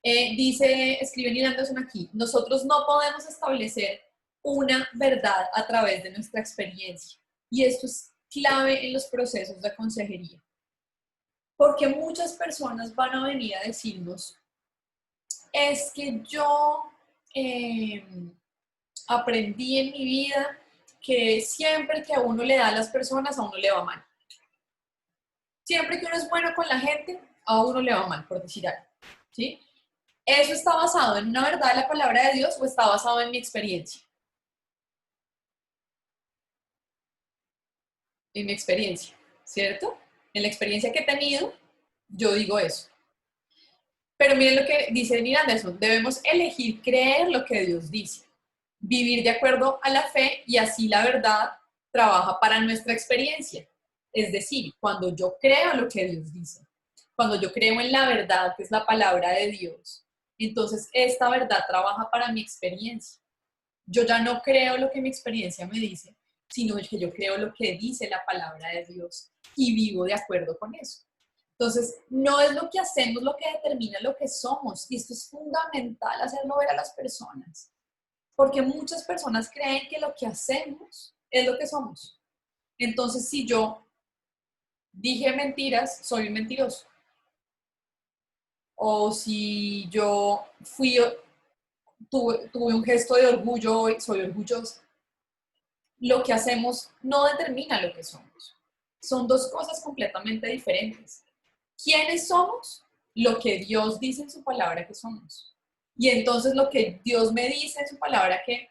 Escribe Neil Anderson aquí, nosotros no podemos establecer una verdad a través de nuestra experiencia. Y esto es clave en los procesos de consejería. Porque muchas personas van a venir a decirnos, es que yo aprendí en mi vida que siempre que a uno le da a las personas, a uno le va mal. Siempre que uno es bueno con la gente, a uno le va mal, por decir algo, ¿sí? ¿Eso está basado en una verdad de la palabra de Dios o está basado en mi experiencia? En mi experiencia, ¿cierto? En la experiencia que he tenido, yo digo eso. Pero miren lo que dice Neil Anderson, debemos elegir creer lo que Dios dice, vivir de acuerdo a la fe y así la verdad trabaja para nuestra experiencia. Es decir, cuando yo creo lo que Dios dice, cuando yo creo en la verdad, que es la palabra de Dios, entonces esta verdad trabaja para mi experiencia. Yo ya no creo lo que mi experiencia me dice, sino que yo creo lo que dice la palabra de Dios y vivo de acuerdo con eso. Entonces, no es lo que hacemos lo que determina lo que somos, y esto es fundamental hacerlo ver a las personas, porque muchas personas creen que lo que hacemos es lo que somos. Entonces, si yo dije mentiras, soy un mentiroso. O si yo tuve un gesto de orgullo, soy orgullosa. Lo que hacemos no determina lo que somos. Son dos cosas completamente diferentes. ¿Quiénes somos? Lo que Dios dice en su palabra que somos. Y entonces lo que Dios me dice en su palabra que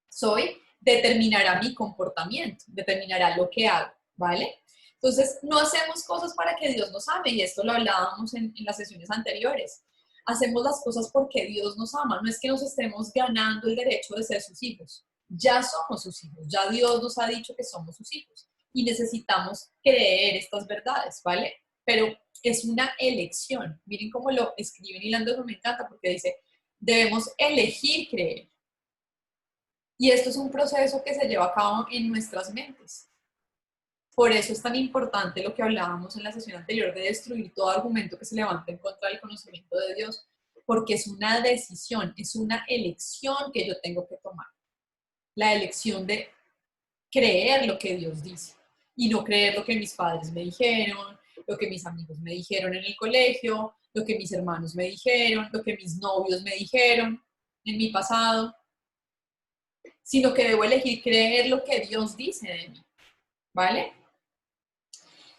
soy determinará mi comportamiento, determinará lo que hago, ¿vale? Entonces, no hacemos cosas para que Dios nos ame, y esto lo hablábamos en las sesiones anteriores. Hacemos las cosas porque Dios nos ama, no es que nos estemos ganando el derecho de ser sus hijos. Ya somos sus hijos, ya Dios nos ha dicho que somos sus hijos y necesitamos creer estas verdades, ¿vale? Pero es una elección. Miren cómo lo escribe Hilando, me encanta porque dice, debemos elegir creer. Y esto es un proceso que se lleva a cabo en nuestras mentes. Por eso es tan importante lo que hablábamos en la sesión anterior de destruir todo argumento que se levante en contra del conocimiento de Dios, porque es una decisión, es una elección que yo tengo que tomar. La elección de creer lo que Dios dice y no creer lo que mis padres me dijeron, lo que mis amigos me dijeron en el colegio, lo que mis hermanos me dijeron, lo que mis novios me dijeron en mi pasado, sino que debo elegir creer lo que Dios dice de mí, ¿vale?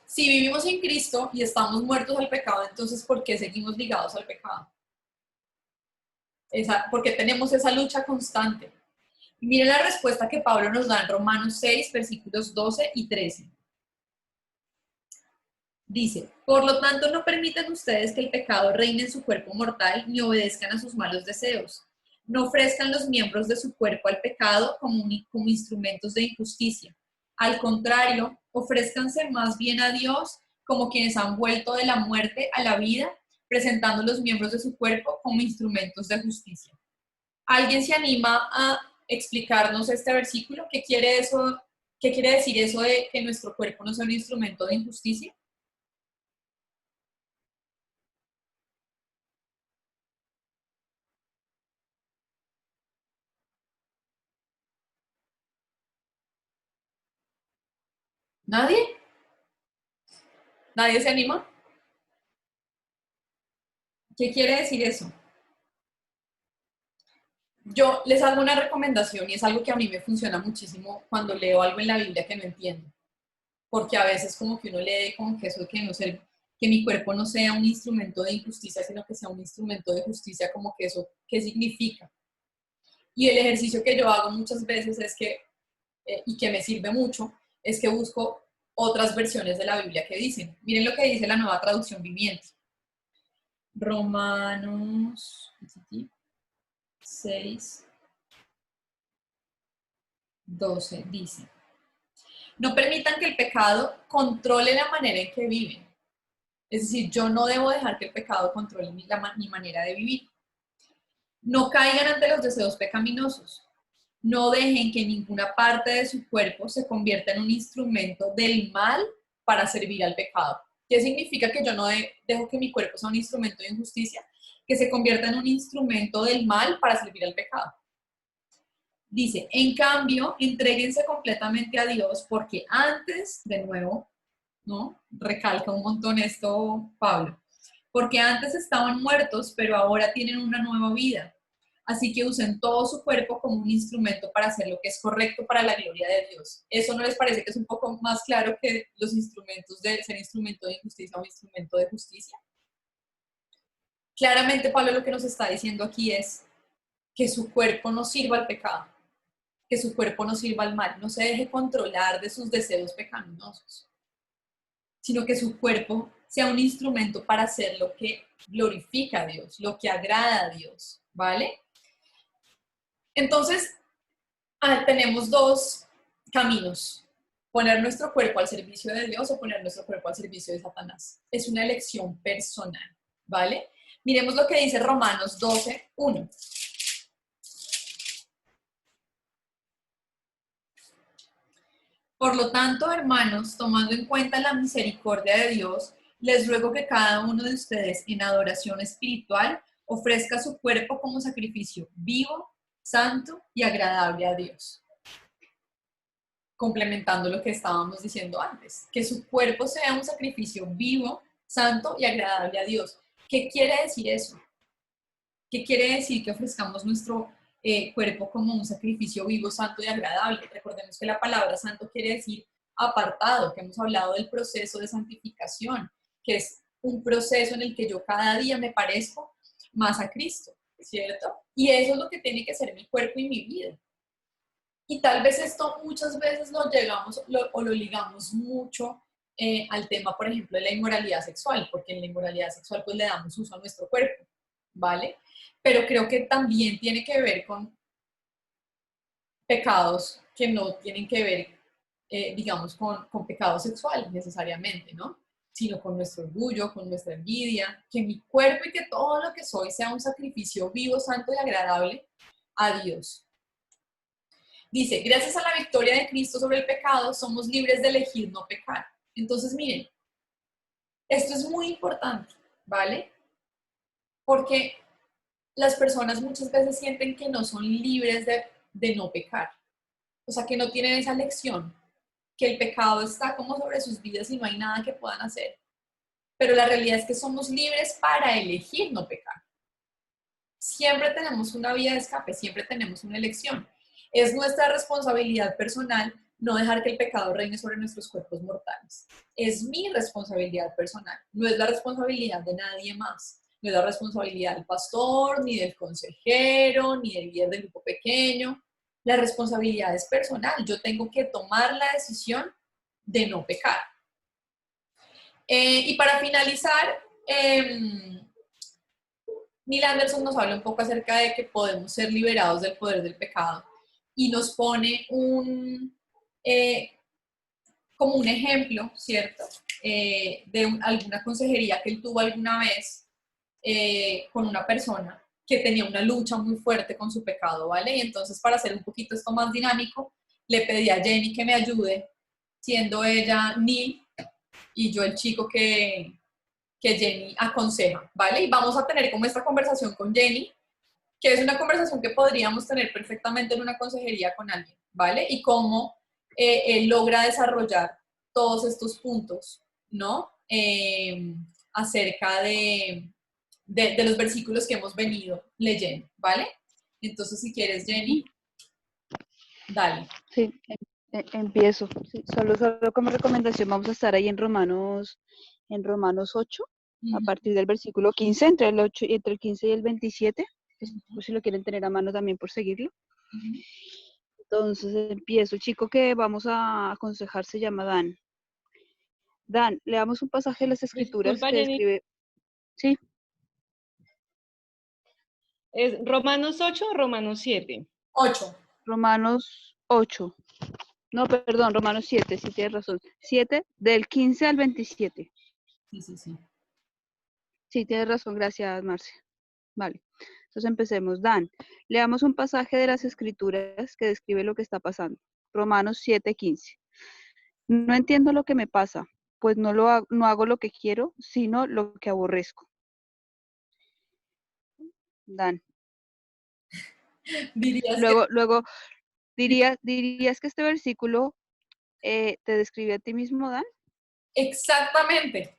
Si vivimos en Cristo y estamos muertos al pecado, entonces ¿por qué seguimos ligados al pecado? Porque tenemos esa lucha constante. Y miren la respuesta que Pablo nos da en Romanos 6, versículos 12 y 13. Dice, por lo tanto no permitan ustedes que el pecado reine en su cuerpo mortal ni obedezcan a sus malos deseos. No ofrezcan los miembros de su cuerpo al pecado como instrumentos de injusticia. Al contrario, ofrézcanse más bien a Dios como quienes han vuelto de la muerte a la vida, presentando los miembros de su cuerpo como instrumentos de justicia. ¿Alguien se anima a explicarnos este versículo? ¿Qué quiere decir eso de que nuestro cuerpo no sea un instrumento de injusticia? ¿Nadie? ¿Nadie se anima? ¿Qué quiere decir eso? Yo les hago una recomendación y es algo que a mí me funciona muchísimo cuando leo algo en la Biblia que no entiendo. Porque a veces como que uno lee como que eso de que no ser, que mi cuerpo no sea un instrumento de injusticia, sino que sea un instrumento de justicia, como que eso, ¿qué significa? Y el ejercicio que yo hago muchas veces es que, y que me sirve mucho, es que busco otras versiones de la Biblia que dicen. Miren lo que dice la Nueva Traducción Viviente. Romanos 6, 12 dice, no permitan que el pecado controle la manera en que viven. Es decir, yo no debo dejar que el pecado controle mi manera de vivir. No caigan ante los deseos pecaminosos. No dejen que ninguna parte de su cuerpo se convierta en un instrumento del mal para servir al pecado. ¿Qué significa que yo no dejo que mi cuerpo sea un instrumento de injusticia? Que se convierta en un instrumento del mal para servir al pecado. Dice, en cambio, entréguense completamente a Dios porque antes, de nuevo, ¿no? Recalca un montón esto Pablo, porque antes estaban muertos, pero ahora tienen una nueva vida. Así que usen todo su cuerpo como un instrumento para hacer lo que es correcto para la gloria de Dios. ¿Eso no les parece que es un poco más claro que los instrumentos de ser instrumento de injusticia o instrumento de justicia? Claramente Pablo lo que nos está diciendo aquí es que su cuerpo no sirva al pecado, que su cuerpo no sirva al mal, no se deje controlar de sus deseos pecaminosos, sino que su cuerpo sea un instrumento para hacer lo que glorifica a Dios, lo que agrada a Dios, ¿vale? Entonces, tenemos dos caminos, poner nuestro cuerpo al servicio de Dios o poner nuestro cuerpo al servicio de Satanás. Es una elección personal, ¿vale? Miremos lo que dice Romanos 12, 1. Por lo tanto, hermanos, tomando en cuenta la misericordia de Dios, les ruego que cada uno de ustedes en adoración espiritual ofrezca su cuerpo como sacrificio vivo, santo y agradable a Dios. Complementando lo que estábamos diciendo antes, que su cuerpo sea un sacrificio vivo, santo y agradable a Dios. ¿Qué quiere decir eso? ¿Qué quiere decir que ofrezcamos nuestro cuerpo como un sacrificio vivo, santo y agradable? Recordemos que la palabra santo quiere decir apartado, que hemos hablado del proceso de santificación, que es un proceso en el que yo cada día me parezco más a Cristo, ¿cierto? Y eso es lo que tiene que ser mi cuerpo y mi vida. Y tal vez esto muchas veces lo ligamos mucho al tema, por ejemplo, de la inmoralidad sexual, porque en la inmoralidad sexual pues le damos uso a nuestro cuerpo, ¿vale? Pero creo que también tiene que ver con pecados que no tienen que ver, digamos, con pecados sexuales necesariamente, ¿no? Sino con nuestro orgullo, con nuestra envidia, que mi cuerpo y que todo lo que soy sea un sacrificio vivo, santo y agradable a Dios. Dice, gracias a la victoria de Cristo sobre el pecado, somos libres de elegir no pecar. Entonces, miren, esto es muy importante, ¿vale? Porque las personas muchas veces sienten que no son libres de no pecar. O sea, que no tienen esa lección, que el pecado está como sobre sus vidas y no hay nada que puedan hacer. Pero la realidad es que somos libres para elegir no pecar. Siempre tenemos una vía de escape, siempre tenemos una elección. Es nuestra responsabilidad personal no dejar que el pecado reine sobre nuestros cuerpos mortales. Es mi responsabilidad personal, no es la responsabilidad de nadie más. No es la responsabilidad del pastor, ni del consejero, ni del líder del grupo pequeño. La responsabilidad es personal. Yo tengo que tomar la decisión de no pecar. Y para finalizar, Neil Anderson nos habla un poco acerca de que podemos ser liberados del poder del pecado y nos pone como un ejemplo, ¿cierto? De alguna consejería que él tuvo alguna vez con una persona que tenía una lucha muy fuerte con su pecado, ¿vale? Y entonces, para hacer un poquito esto más dinámico, le pedí a Jenny que me ayude, siendo ella Neil y yo el chico que Jenny aconseja, ¿vale? Y vamos a tener como esta conversación con Jenny, que es una conversación que podríamos tener perfectamente en una consejería con alguien, ¿vale? Y cómo él logra desarrollar todos estos puntos, ¿no? Acerca de los versículos que hemos venido leyendo, ¿vale? Entonces, si quieres, Jenny, dale. Sí, empiezo. Sí, solo como recomendación vamos a estar ahí en Romanos 8, a partir del versículo 15, entre el 15 y el 27, pues si lo quieren tener a mano también por seguirlo. Entonces empiezo. El chico que vamos a aconsejar se llama Dan. Dan, leamos un pasaje de las Escrituras Disculpa, que Jenny. describe... Sí, ¿Es Romanos 8 o Romanos 7? 8. Romanos 8. No, perdón, Romanos 7, sí tienes razón. 7, del 15 al 27. Sí. Sí, tienes razón, gracias, Marcia. Vale, entonces empecemos. Dan, leamos un pasaje de las Escrituras que describe lo que está pasando. Romanos 7:15. No entiendo lo que me pasa, pues no hago lo que quiero, sino lo que aborrezco. Dan. Luego dirías que este versículo te describe a ti mismo, Dan. Exactamente.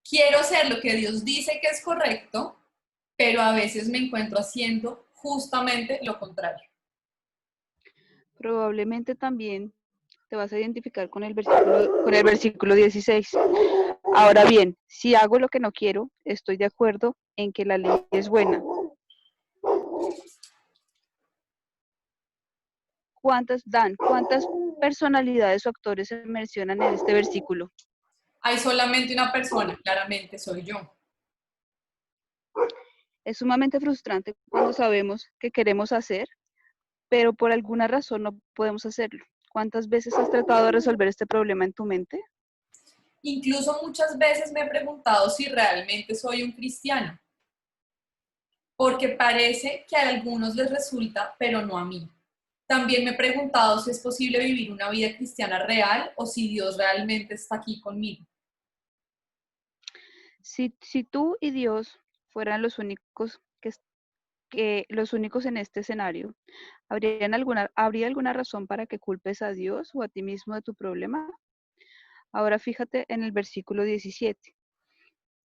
Quiero hacer lo que Dios dice que es correcto, pero a veces me encuentro haciendo justamente lo contrario. Probablemente también te vas a identificar con el versículo 16. Ahora bien, si hago lo que no quiero, estoy de acuerdo en que la ley es buena. ¿Cuántas personalidades o actores se mencionan en este versículo? Hay solamente una persona, claramente soy yo. Es sumamente frustrante cuando sabemos que queremos hacer, pero por alguna razón no podemos hacerlo. ¿Cuántas veces has tratado de resolver este problema en tu mente? Incluso muchas veces me he preguntado si realmente soy un cristiano, porque parece que a algunos les resulta, pero no a mí. También me he preguntado si es posible vivir una vida cristiana real o si Dios realmente está aquí conmigo. Si tú y Dios fueran los únicos los únicos en este escenario, ¿habría alguna razón para que culpes a Dios o a ti mismo de tu problema? Ahora fíjate en el versículo 17.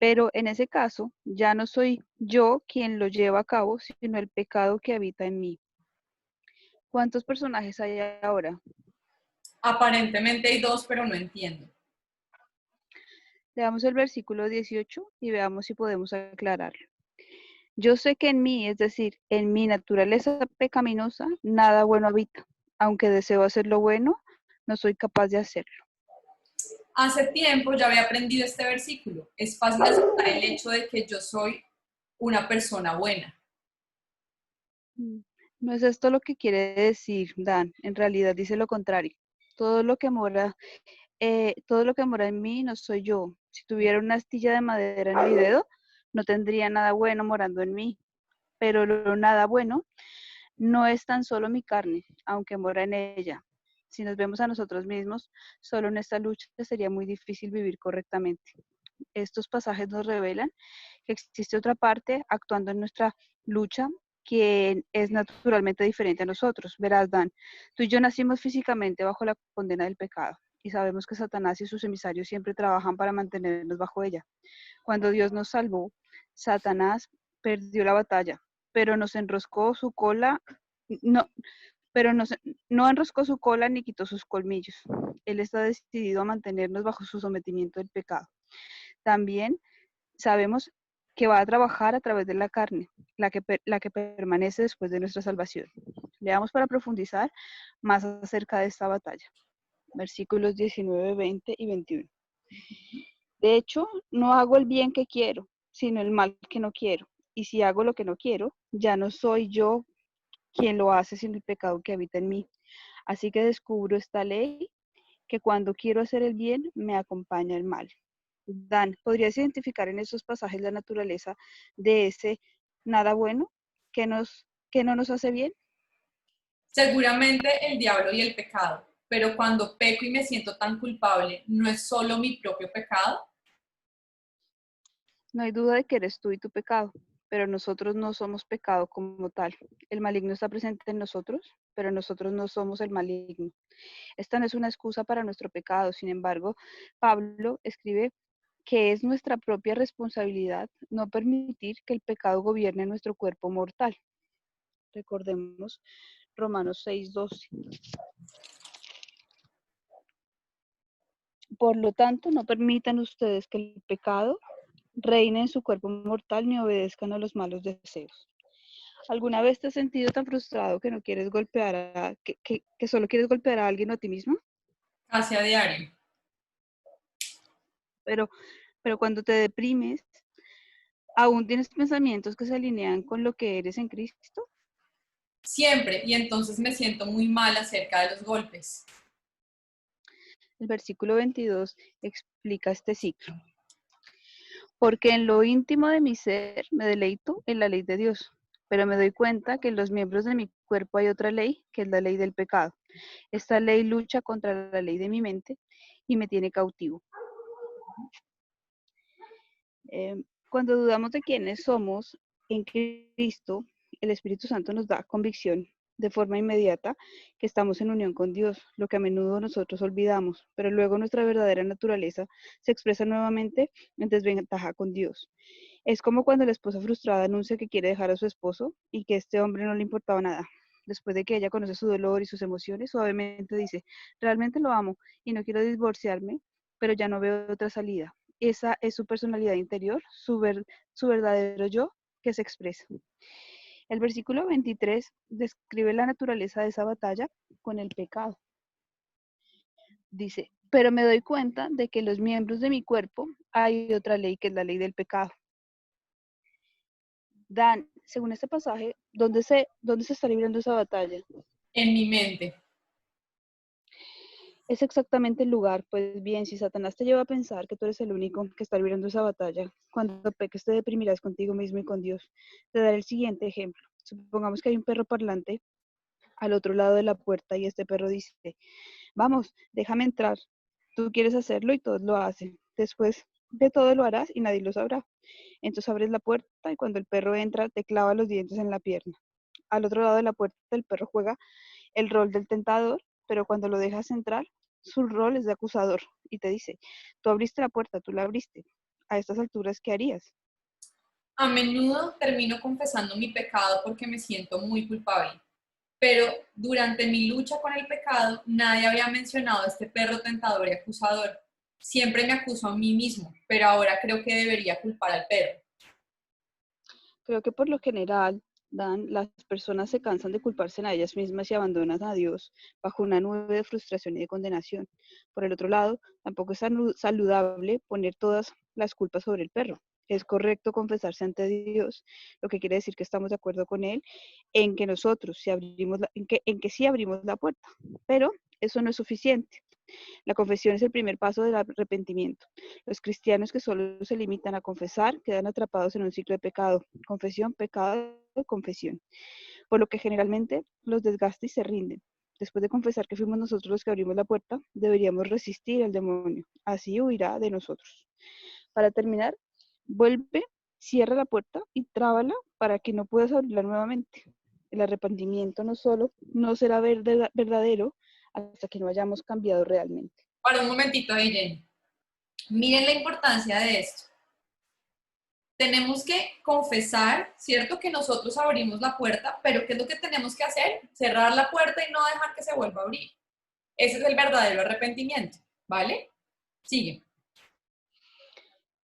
Pero en ese caso, ya no soy yo quien lo lleva a cabo, sino el pecado que habita en mí. ¿Cuántos personajes hay ahora? Aparentemente hay dos, pero no entiendo. Leamos el versículo 18 y veamos si podemos aclararlo. Yo sé que en mí, es decir, en mi naturaleza pecaminosa, nada bueno habita, Aunque deseo hacer lo bueno, no soy capaz de hacerlo. Hace tiempo ya había aprendido este versículo. Es fácil aceptar el hecho de que yo soy una persona buena. No es esto lo que quiere decir Dan, en realidad dice lo contrario. Todo lo que mora en mí no soy yo. Si tuviera una astilla de madera en mi dedo, no tendría nada bueno morando en mí. Pero lo nada bueno no es tan solo mi carne, aunque mora en ella. Si nos vemos a nosotros mismos, solo en esta lucha sería muy difícil vivir correctamente. Estos pasajes nos revelan que existe otra parte actuando en nuestra lucha que es naturalmente diferente a nosotros. Verás, Dan, tú y yo nacimos físicamente bajo la condena del pecado y sabemos que Satanás y sus emisarios siempre trabajan para mantenernos bajo ella. Cuando Dios nos salvó, Satanás perdió la batalla, pero nos enroscó su cola, no, pero no enroscó su cola ni quitó sus colmillos. Él está decidido a mantenernos bajo su sometimiento del pecado. También sabemos que va a trabajar a través de la carne, la que permanece después de nuestra salvación. Leamos para profundizar más acerca de esta batalla. Versículos 19, 20 y 21. De hecho, no hago el bien que quiero, sino el mal que no quiero. Y si hago lo que no quiero, ya no soy yo quien lo hace, sino el pecado que habita en mí. Así que descubro esta ley, que cuando quiero hacer el bien, me acompaña el mal. Dan, ¿podrías identificar en esos pasajes la naturaleza de ese nada bueno que no nos hace bien? Seguramente el diablo y el pecado, pero cuando peco y me siento tan culpable, ¿no es solo mi propio pecado? No hay duda de que eres tú y tu pecado, pero nosotros no somos pecado como tal. El maligno está presente en nosotros, pero nosotros no somos el maligno. Esta no es una excusa para nuestro pecado, sin embargo, Pablo escribe que es nuestra propia responsabilidad no permitir que el pecado gobierne nuestro cuerpo mortal. Recordemos Romanos 6:12. Por lo tanto, no permitan ustedes que el pecado reine en su cuerpo mortal ni obedezcan a los malos deseos. ¿Alguna vez te has sentido tan frustrado que no quieres golpear que solo quieres golpear a alguien o a ti mismo? Casi a diario. Pero cuando te deprimes, ¿aún tienes pensamientos que se alinean con lo que eres en Cristo? Siempre, y entonces me siento muy mal acerca de los golpes. El versículo 22 explica este ciclo. Porque en lo íntimo de mi ser me deleito en la ley de Dios, pero me doy cuenta que en los miembros de mi cuerpo hay otra ley, que es la ley del pecado. Esta ley lucha contra la ley de mi mente y me tiene cautivo. Cuando dudamos de quiénes somos en Cristo, el Espíritu Santo nos da convicción de forma inmediata que estamos en unión con Dios, lo que a menudo nosotros olvidamos, pero luego nuestra verdadera naturaleza se expresa nuevamente en desventaja con Dios. Es como cuando la esposa frustrada anuncia que quiere dejar a su esposo y que este hombre no le importaba nada. Después de que ella conoce su dolor y sus emociones, suavemente dice, realmente lo amo y no quiero divorciarme, pero ya no veo otra salida. Esa es su personalidad interior, su verdadero yo que se expresa. El versículo 23 describe la naturaleza de esa batalla con el pecado. Dice, pero me doy cuenta de que los miembros de mi cuerpo hay otra ley que es la ley del pecado. Dan, según este pasaje, ¿dónde se está librando esa batalla? En mi mente. Es exactamente el lugar. Pues bien, si Satanás te lleva a pensar que tú eres el único que está librando esa batalla, cuando peques te deprimirás contigo mismo y con Dios. Te daré el siguiente ejemplo. Supongamos que hay un perro parlante al otro lado de la puerta y este perro dice, vamos, déjame entrar. Tú quieres hacerlo y todos lo hacen. Después de todo lo harás y nadie lo sabrá. Entonces abres la puerta y cuando el perro entra te clava los dientes en la pierna. Al otro lado de la puerta el perro juega el rol del tentador, pero cuando lo dejas entrar, su rol es de acusador y te dice, tú abriste la puerta, tú la abriste. A estas alturas, ¿qué harías? A menudo termino confesando mi pecado porque me siento muy culpable. Pero durante mi lucha con el pecado, nadie había mencionado a este perro tentador y acusador. Siempre me acuso a mí mismo, pero ahora creo que debería culpar al perro. Creo que por lo general dan, las personas se cansan de culparse a ellas mismas y abandonan a Dios bajo una nube de frustración y de condenación. Por el otro lado, tampoco es saludable poner todas las culpas sobre el perro. Es correcto confesarse ante Dios, lo que quiere decir que estamos de acuerdo con Él en que nosotros si abrimos en que sí abrimos la puerta, pero eso no es suficiente. La confesión es el primer paso del arrepentimiento. Los cristianos que solo se limitan a confesar quedan atrapados en un ciclo de pecado, confesión, pecado, confesión, por lo que generalmente los desgasta y se rinden. Después de confesar que fuimos nosotros los que abrimos la puerta, deberíamos resistir al demonio, así huirá de nosotros. Para terminar, vuelve, cierra la puerta y trábala para que no puedas abrirla nuevamente. El arrepentimiento no será verdadero hasta que no hayamos cambiado realmente. Para un momentito, Jenny. Miren la importancia de esto. Tenemos que confesar, ¿cierto? Que nosotros abrimos la puerta, pero ¿qué es lo que tenemos que hacer? Cerrar la puerta y no dejar que se vuelva a abrir. Ese es el verdadero arrepentimiento, ¿vale? Sigue.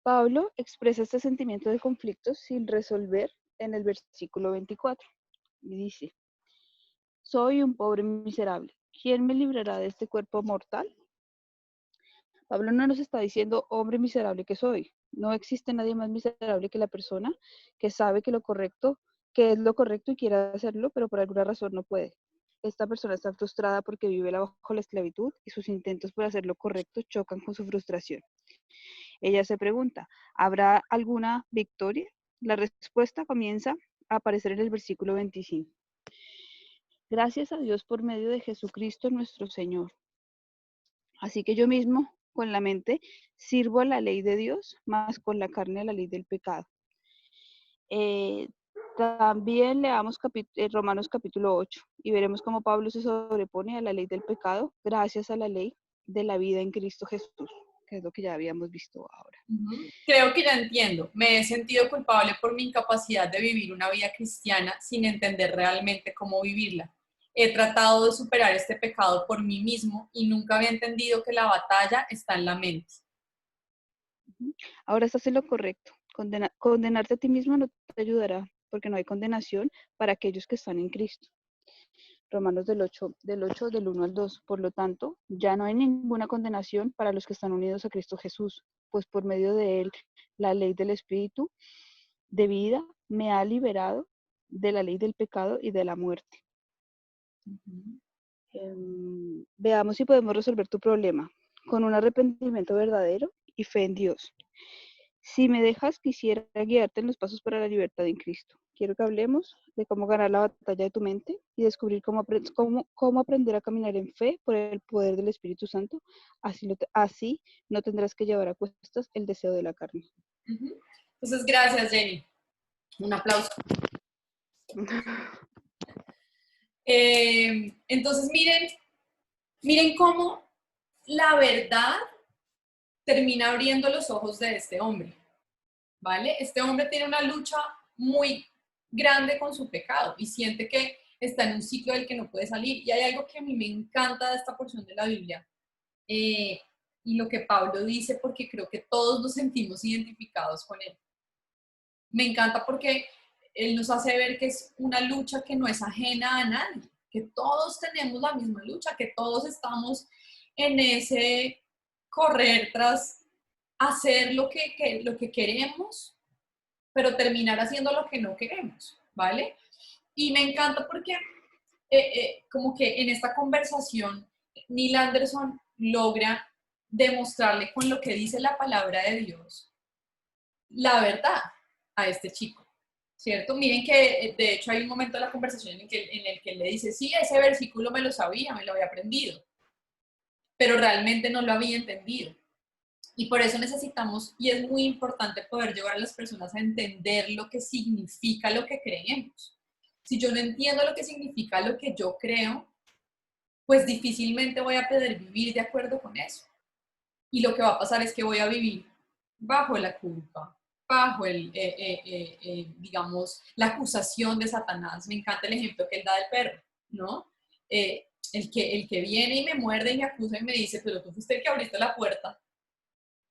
Pablo expresa este sentimiento de conflicto sin resolver en el versículo 24. Y dice, soy un pobre miserable. ¿Quién me librará de este cuerpo mortal? Pablo no nos está diciendo, hombre miserable que soy. No existe nadie más miserable que la persona que sabe que es lo correcto y quiere hacerlo, pero por alguna razón no puede. Esta persona está frustrada porque vive bajo la esclavitud y sus intentos por hacer lo correcto chocan con su frustración. Ella se pregunta, ¿habrá alguna victoria? La respuesta comienza a aparecer en el versículo 25. Gracias a Dios por medio de Jesucristo nuestro Señor. Así que yo mismo, con la mente, sirvo a la ley de Dios, más con la carne a la ley del pecado. También leamos Romanos capítulo 8 y veremos cómo Pablo se sobrepone a la ley del pecado gracias a la ley de la vida en Cristo Jesús, que es lo que ya habíamos visto ahora. Creo que ya entiendo. Me he sentido culpable por mi incapacidad de vivir una vida cristiana sin entender realmente cómo vivirla. He tratado de superar este pecado por mí mismo y nunca había entendido que la batalla está en la mente. Ahora estás en lo correcto. Condenarte a ti mismo no te ayudará, porque no hay condenación para aquellos que están en Cristo. Romanos del 1 al 2. Por lo tanto, ya no hay ninguna condenación para los que están unidos a Cristo Jesús, pues por medio de Él, la ley del Espíritu de vida me ha liberado de la ley del pecado y de la muerte. Veamos si podemos resolver tu problema con un arrepentimiento verdadero y fe en Dios. Si me dejas, quisiera guiarte en los pasos para la libertad en Cristo. Quiero que hablemos de cómo ganar la batalla de tu mente y descubrir cómo aprender a caminar en fe por el poder del Espíritu Santo. Así no tendrás que llevar a cuestas el deseo de la carne. Entonces, gracias, Jenny. Un aplauso. Entonces, miren cómo la verdad termina abriendo los ojos de este hombre, ¿vale? Este hombre tiene una lucha muy grande con su pecado y siente que está en un ciclo del que no puede salir. Y hay algo que a mí me encanta de esta porción de la Biblia y lo que Pablo dice, porque creo que todos nos sentimos identificados con él. Me encanta porque él nos hace ver que es una lucha que no es ajena a nadie, que todos tenemos la misma lucha, que todos estamos en ese correr tras hacer lo que queremos, pero terminar haciendo lo que no queremos, ¿vale? Y me encanta porque como que en esta conversación Neil Anderson logra demostrarle con lo que dice la palabra de Dios la verdad a este chico, ¿cierto? Miren que de hecho hay un momento de la conversación en el que él le dice, sí, ese versículo me lo sabía, me lo había aprendido, pero realmente no lo había entendido. Y por eso necesitamos, y es muy importante poder llevar a las personas a entender lo que significa lo que creemos. Si yo no entiendo lo que significa lo que yo creo, pues difícilmente voy a poder vivir de acuerdo con eso. Y lo que va a pasar es que voy a vivir bajo la culpa, bajo digamos, la acusación de Satanás. Me encanta el ejemplo que él da del perro, ¿no? El que viene y me muerde y me acusa y me dice, pero tú fuiste el que abriste la puerta.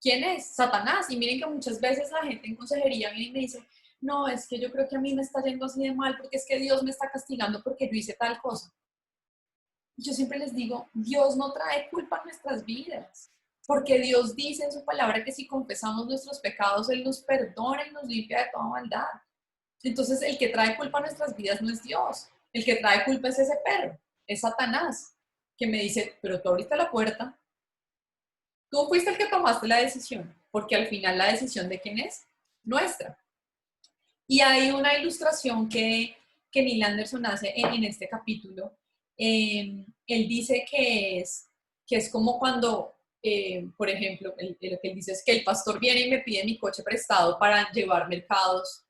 ¿Quién es? Satanás. Y miren que muchas veces la gente en consejería viene y me dice, no, es que yo creo que a mí me está yendo así de mal porque es que Dios me está castigando porque yo hice tal cosa. Yo siempre les digo, Dios no trae culpa a nuestras vidas, porque Dios dice en su palabra que si confesamos nuestros pecados, Él nos perdona y nos limpia de toda maldad. Entonces, el que trae culpa a nuestras vidas no es Dios, el que trae culpa es ese perro, es Satanás, que me dice, pero tú abriste la puerta, tú fuiste el que tomaste la decisión, porque al final la decisión de quién es, nuestra. Y hay una ilustración que Neil Anderson hace en este capítulo. Él dice que es como cuando, por ejemplo, lo que él dice es que el pastor viene y me pide mi coche prestado para llevar mercados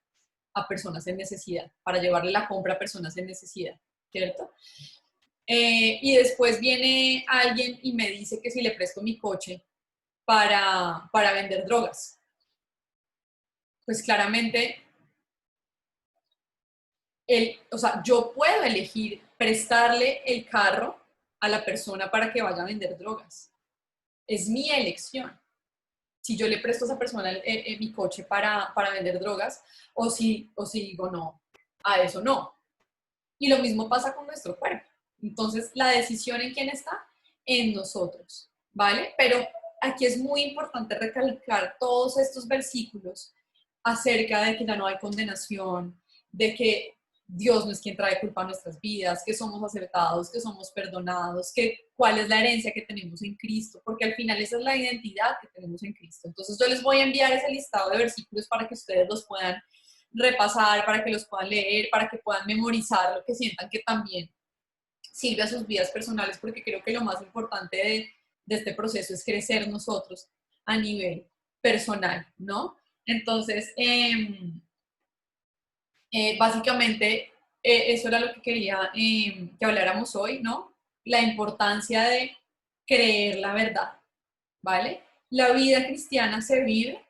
a personas en necesidad, para llevarle la compra a personas en necesidad, ¿cierto? Y después viene alguien y me dice que si le presto mi coche para vender drogas. Pues claramente, o sea, yo puedo elegir prestarle el carro a la persona para que vaya a vender drogas. Es mi elección. Si yo le presto a esa persona mi coche para vender drogas o si digo no, a eso no. Y lo mismo pasa con nuestro cuerpo. Entonces, la decisión en quién está, en nosotros, ¿vale? Pero aquí es muy importante recalcar todos estos versículos acerca de que ya no hay condenación, de que Dios no es quien trae culpa a nuestras vidas, que somos aceptados, que somos perdonados, que cuál es la herencia que tenemos en Cristo, porque al final esa es la identidad que tenemos en Cristo. Entonces yo les voy a enviar ese listado de versículos para que ustedes los puedan repasar, para que los puedan leer, para que puedan memorizar lo que sientan que también sirve a sus vidas personales, porque creo que lo más importante de este proceso es crecer nosotros a nivel personal, ¿no? Entonces, básicamente, eso era lo que quería que habláramos hoy, ¿no? La importancia de creer la verdad, ¿vale? La vida cristiana se vive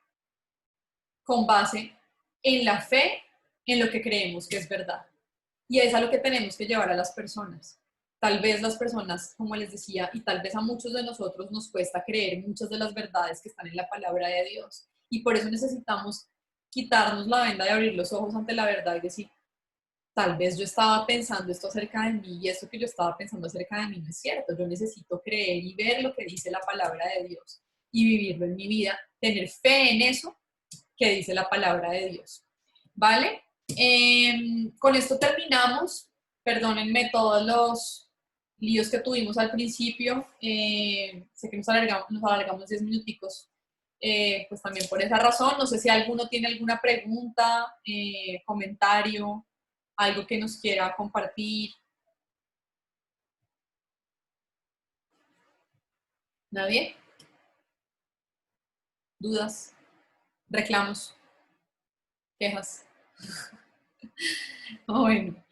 con base en la fe, en lo que creemos que es verdad. Y es a lo que tenemos que llevar a las personas. Tal vez las personas, como les decía, y tal vez a muchos de nosotros nos cuesta creer muchas de las verdades que están en la palabra de Dios. Y por eso necesitamos quitarnos la venda y abrir los ojos ante la verdad y decir, tal vez yo estaba pensando esto acerca de mí y esto que yo estaba pensando acerca de mí no es cierto. Yo necesito creer y ver lo que dice la palabra de Dios y vivirlo en mi vida, tener fe en eso que dice la palabra de Dios. ¿Vale? Con esto terminamos. Perdónenme todos los líos que tuvimos al principio. Sé que nos alargamos 10 minuticos. Pues también por esa razón. No sé si alguno tiene alguna pregunta, comentario, algo que nos quiera compartir. ¿Nadie? ¿Dudas? ¿Reclamos? ¿Quejas? Bueno.